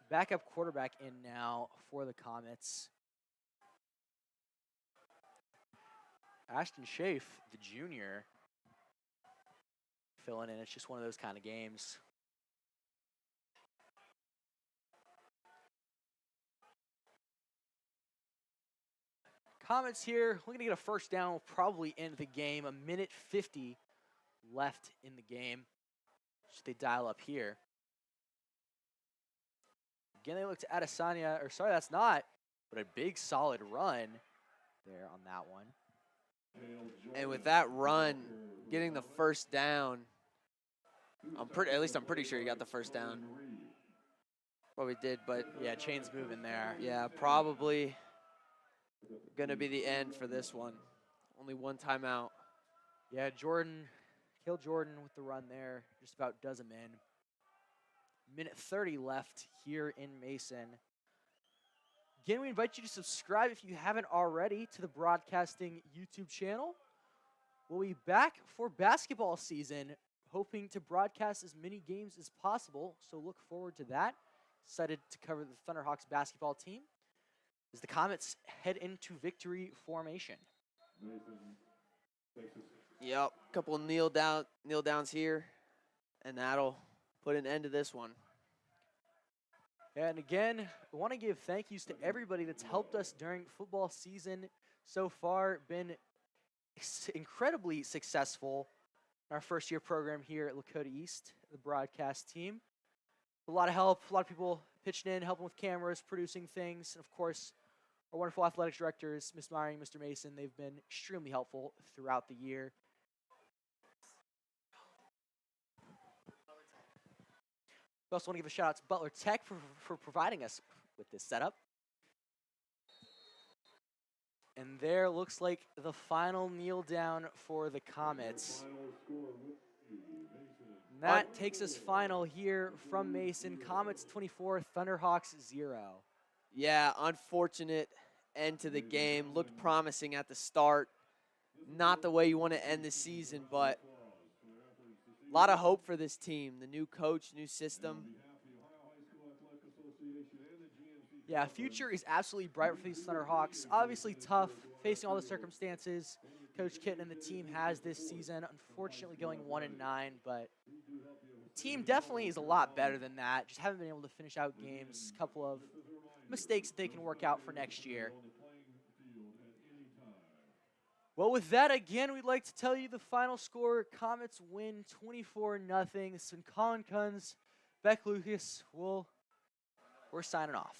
Backup quarterback in now for the Comets. Ashton Schaaf, the junior, filling in. It's just one of those kind of games. Comets here, looking to get a first down, will probably end the game. 1:50 left in the game. Should they dial up here? Again, they look to Adesanya, or sorry, that's not, but a big solid run there on that one. And with that run, getting the first down, I'm pretty sure he got the first down. Probably did, but Yeah, chains moving there. yeah, probably gonna be the end for this one. Only one timeout. Yeah, Jordan with the run there, just about does him in. 1:30 left here in Mason. Again, we invite you to subscribe if you haven't already to the Broadcasting YouTube channel. We'll be back for basketball season, hoping to broadcast as many games as possible, so look forward to that. Excited to cover the Thunderhawks basketball team as the Comets head into victory formation. Yep, couple of kneel downs here, and that'll put an end to this one. And again, I want to give thank yous to everybody that's helped us during football season so far. Been incredibly successful in our first year program here at Lakota East, the broadcast team. A lot of help, a lot of people pitching in, helping with cameras, producing things. And of course, our wonderful athletics directors, Ms. Myring, Mr. Mason, they've been extremely helpful throughout the year. We also want to give a shout out to Butler Tech for providing us with this setup. And there looks like the final kneel down for the Comets. And that takes us final here from Mason. Comets 24, Thunderhawks 0. Yeah, unfortunate end to the game. Looked promising at the start. Not the way you want to end the season, but a lot of hope for this team. The new coach, new system. Yeah, future is absolutely bright for these Thunderhawks. Obviously tough, facing all the circumstances Coach Kitten and the team has this season. Unfortunately going 1-9, but the team definitely is a lot better than that. Just haven't been able to finish out games. A couple of mistakes that they can work out for next year. Well, with that, again, we'd like to tell you the final score. Comets win 24-0. This has been Colin Kunz, Beck Lucas. We're signing off.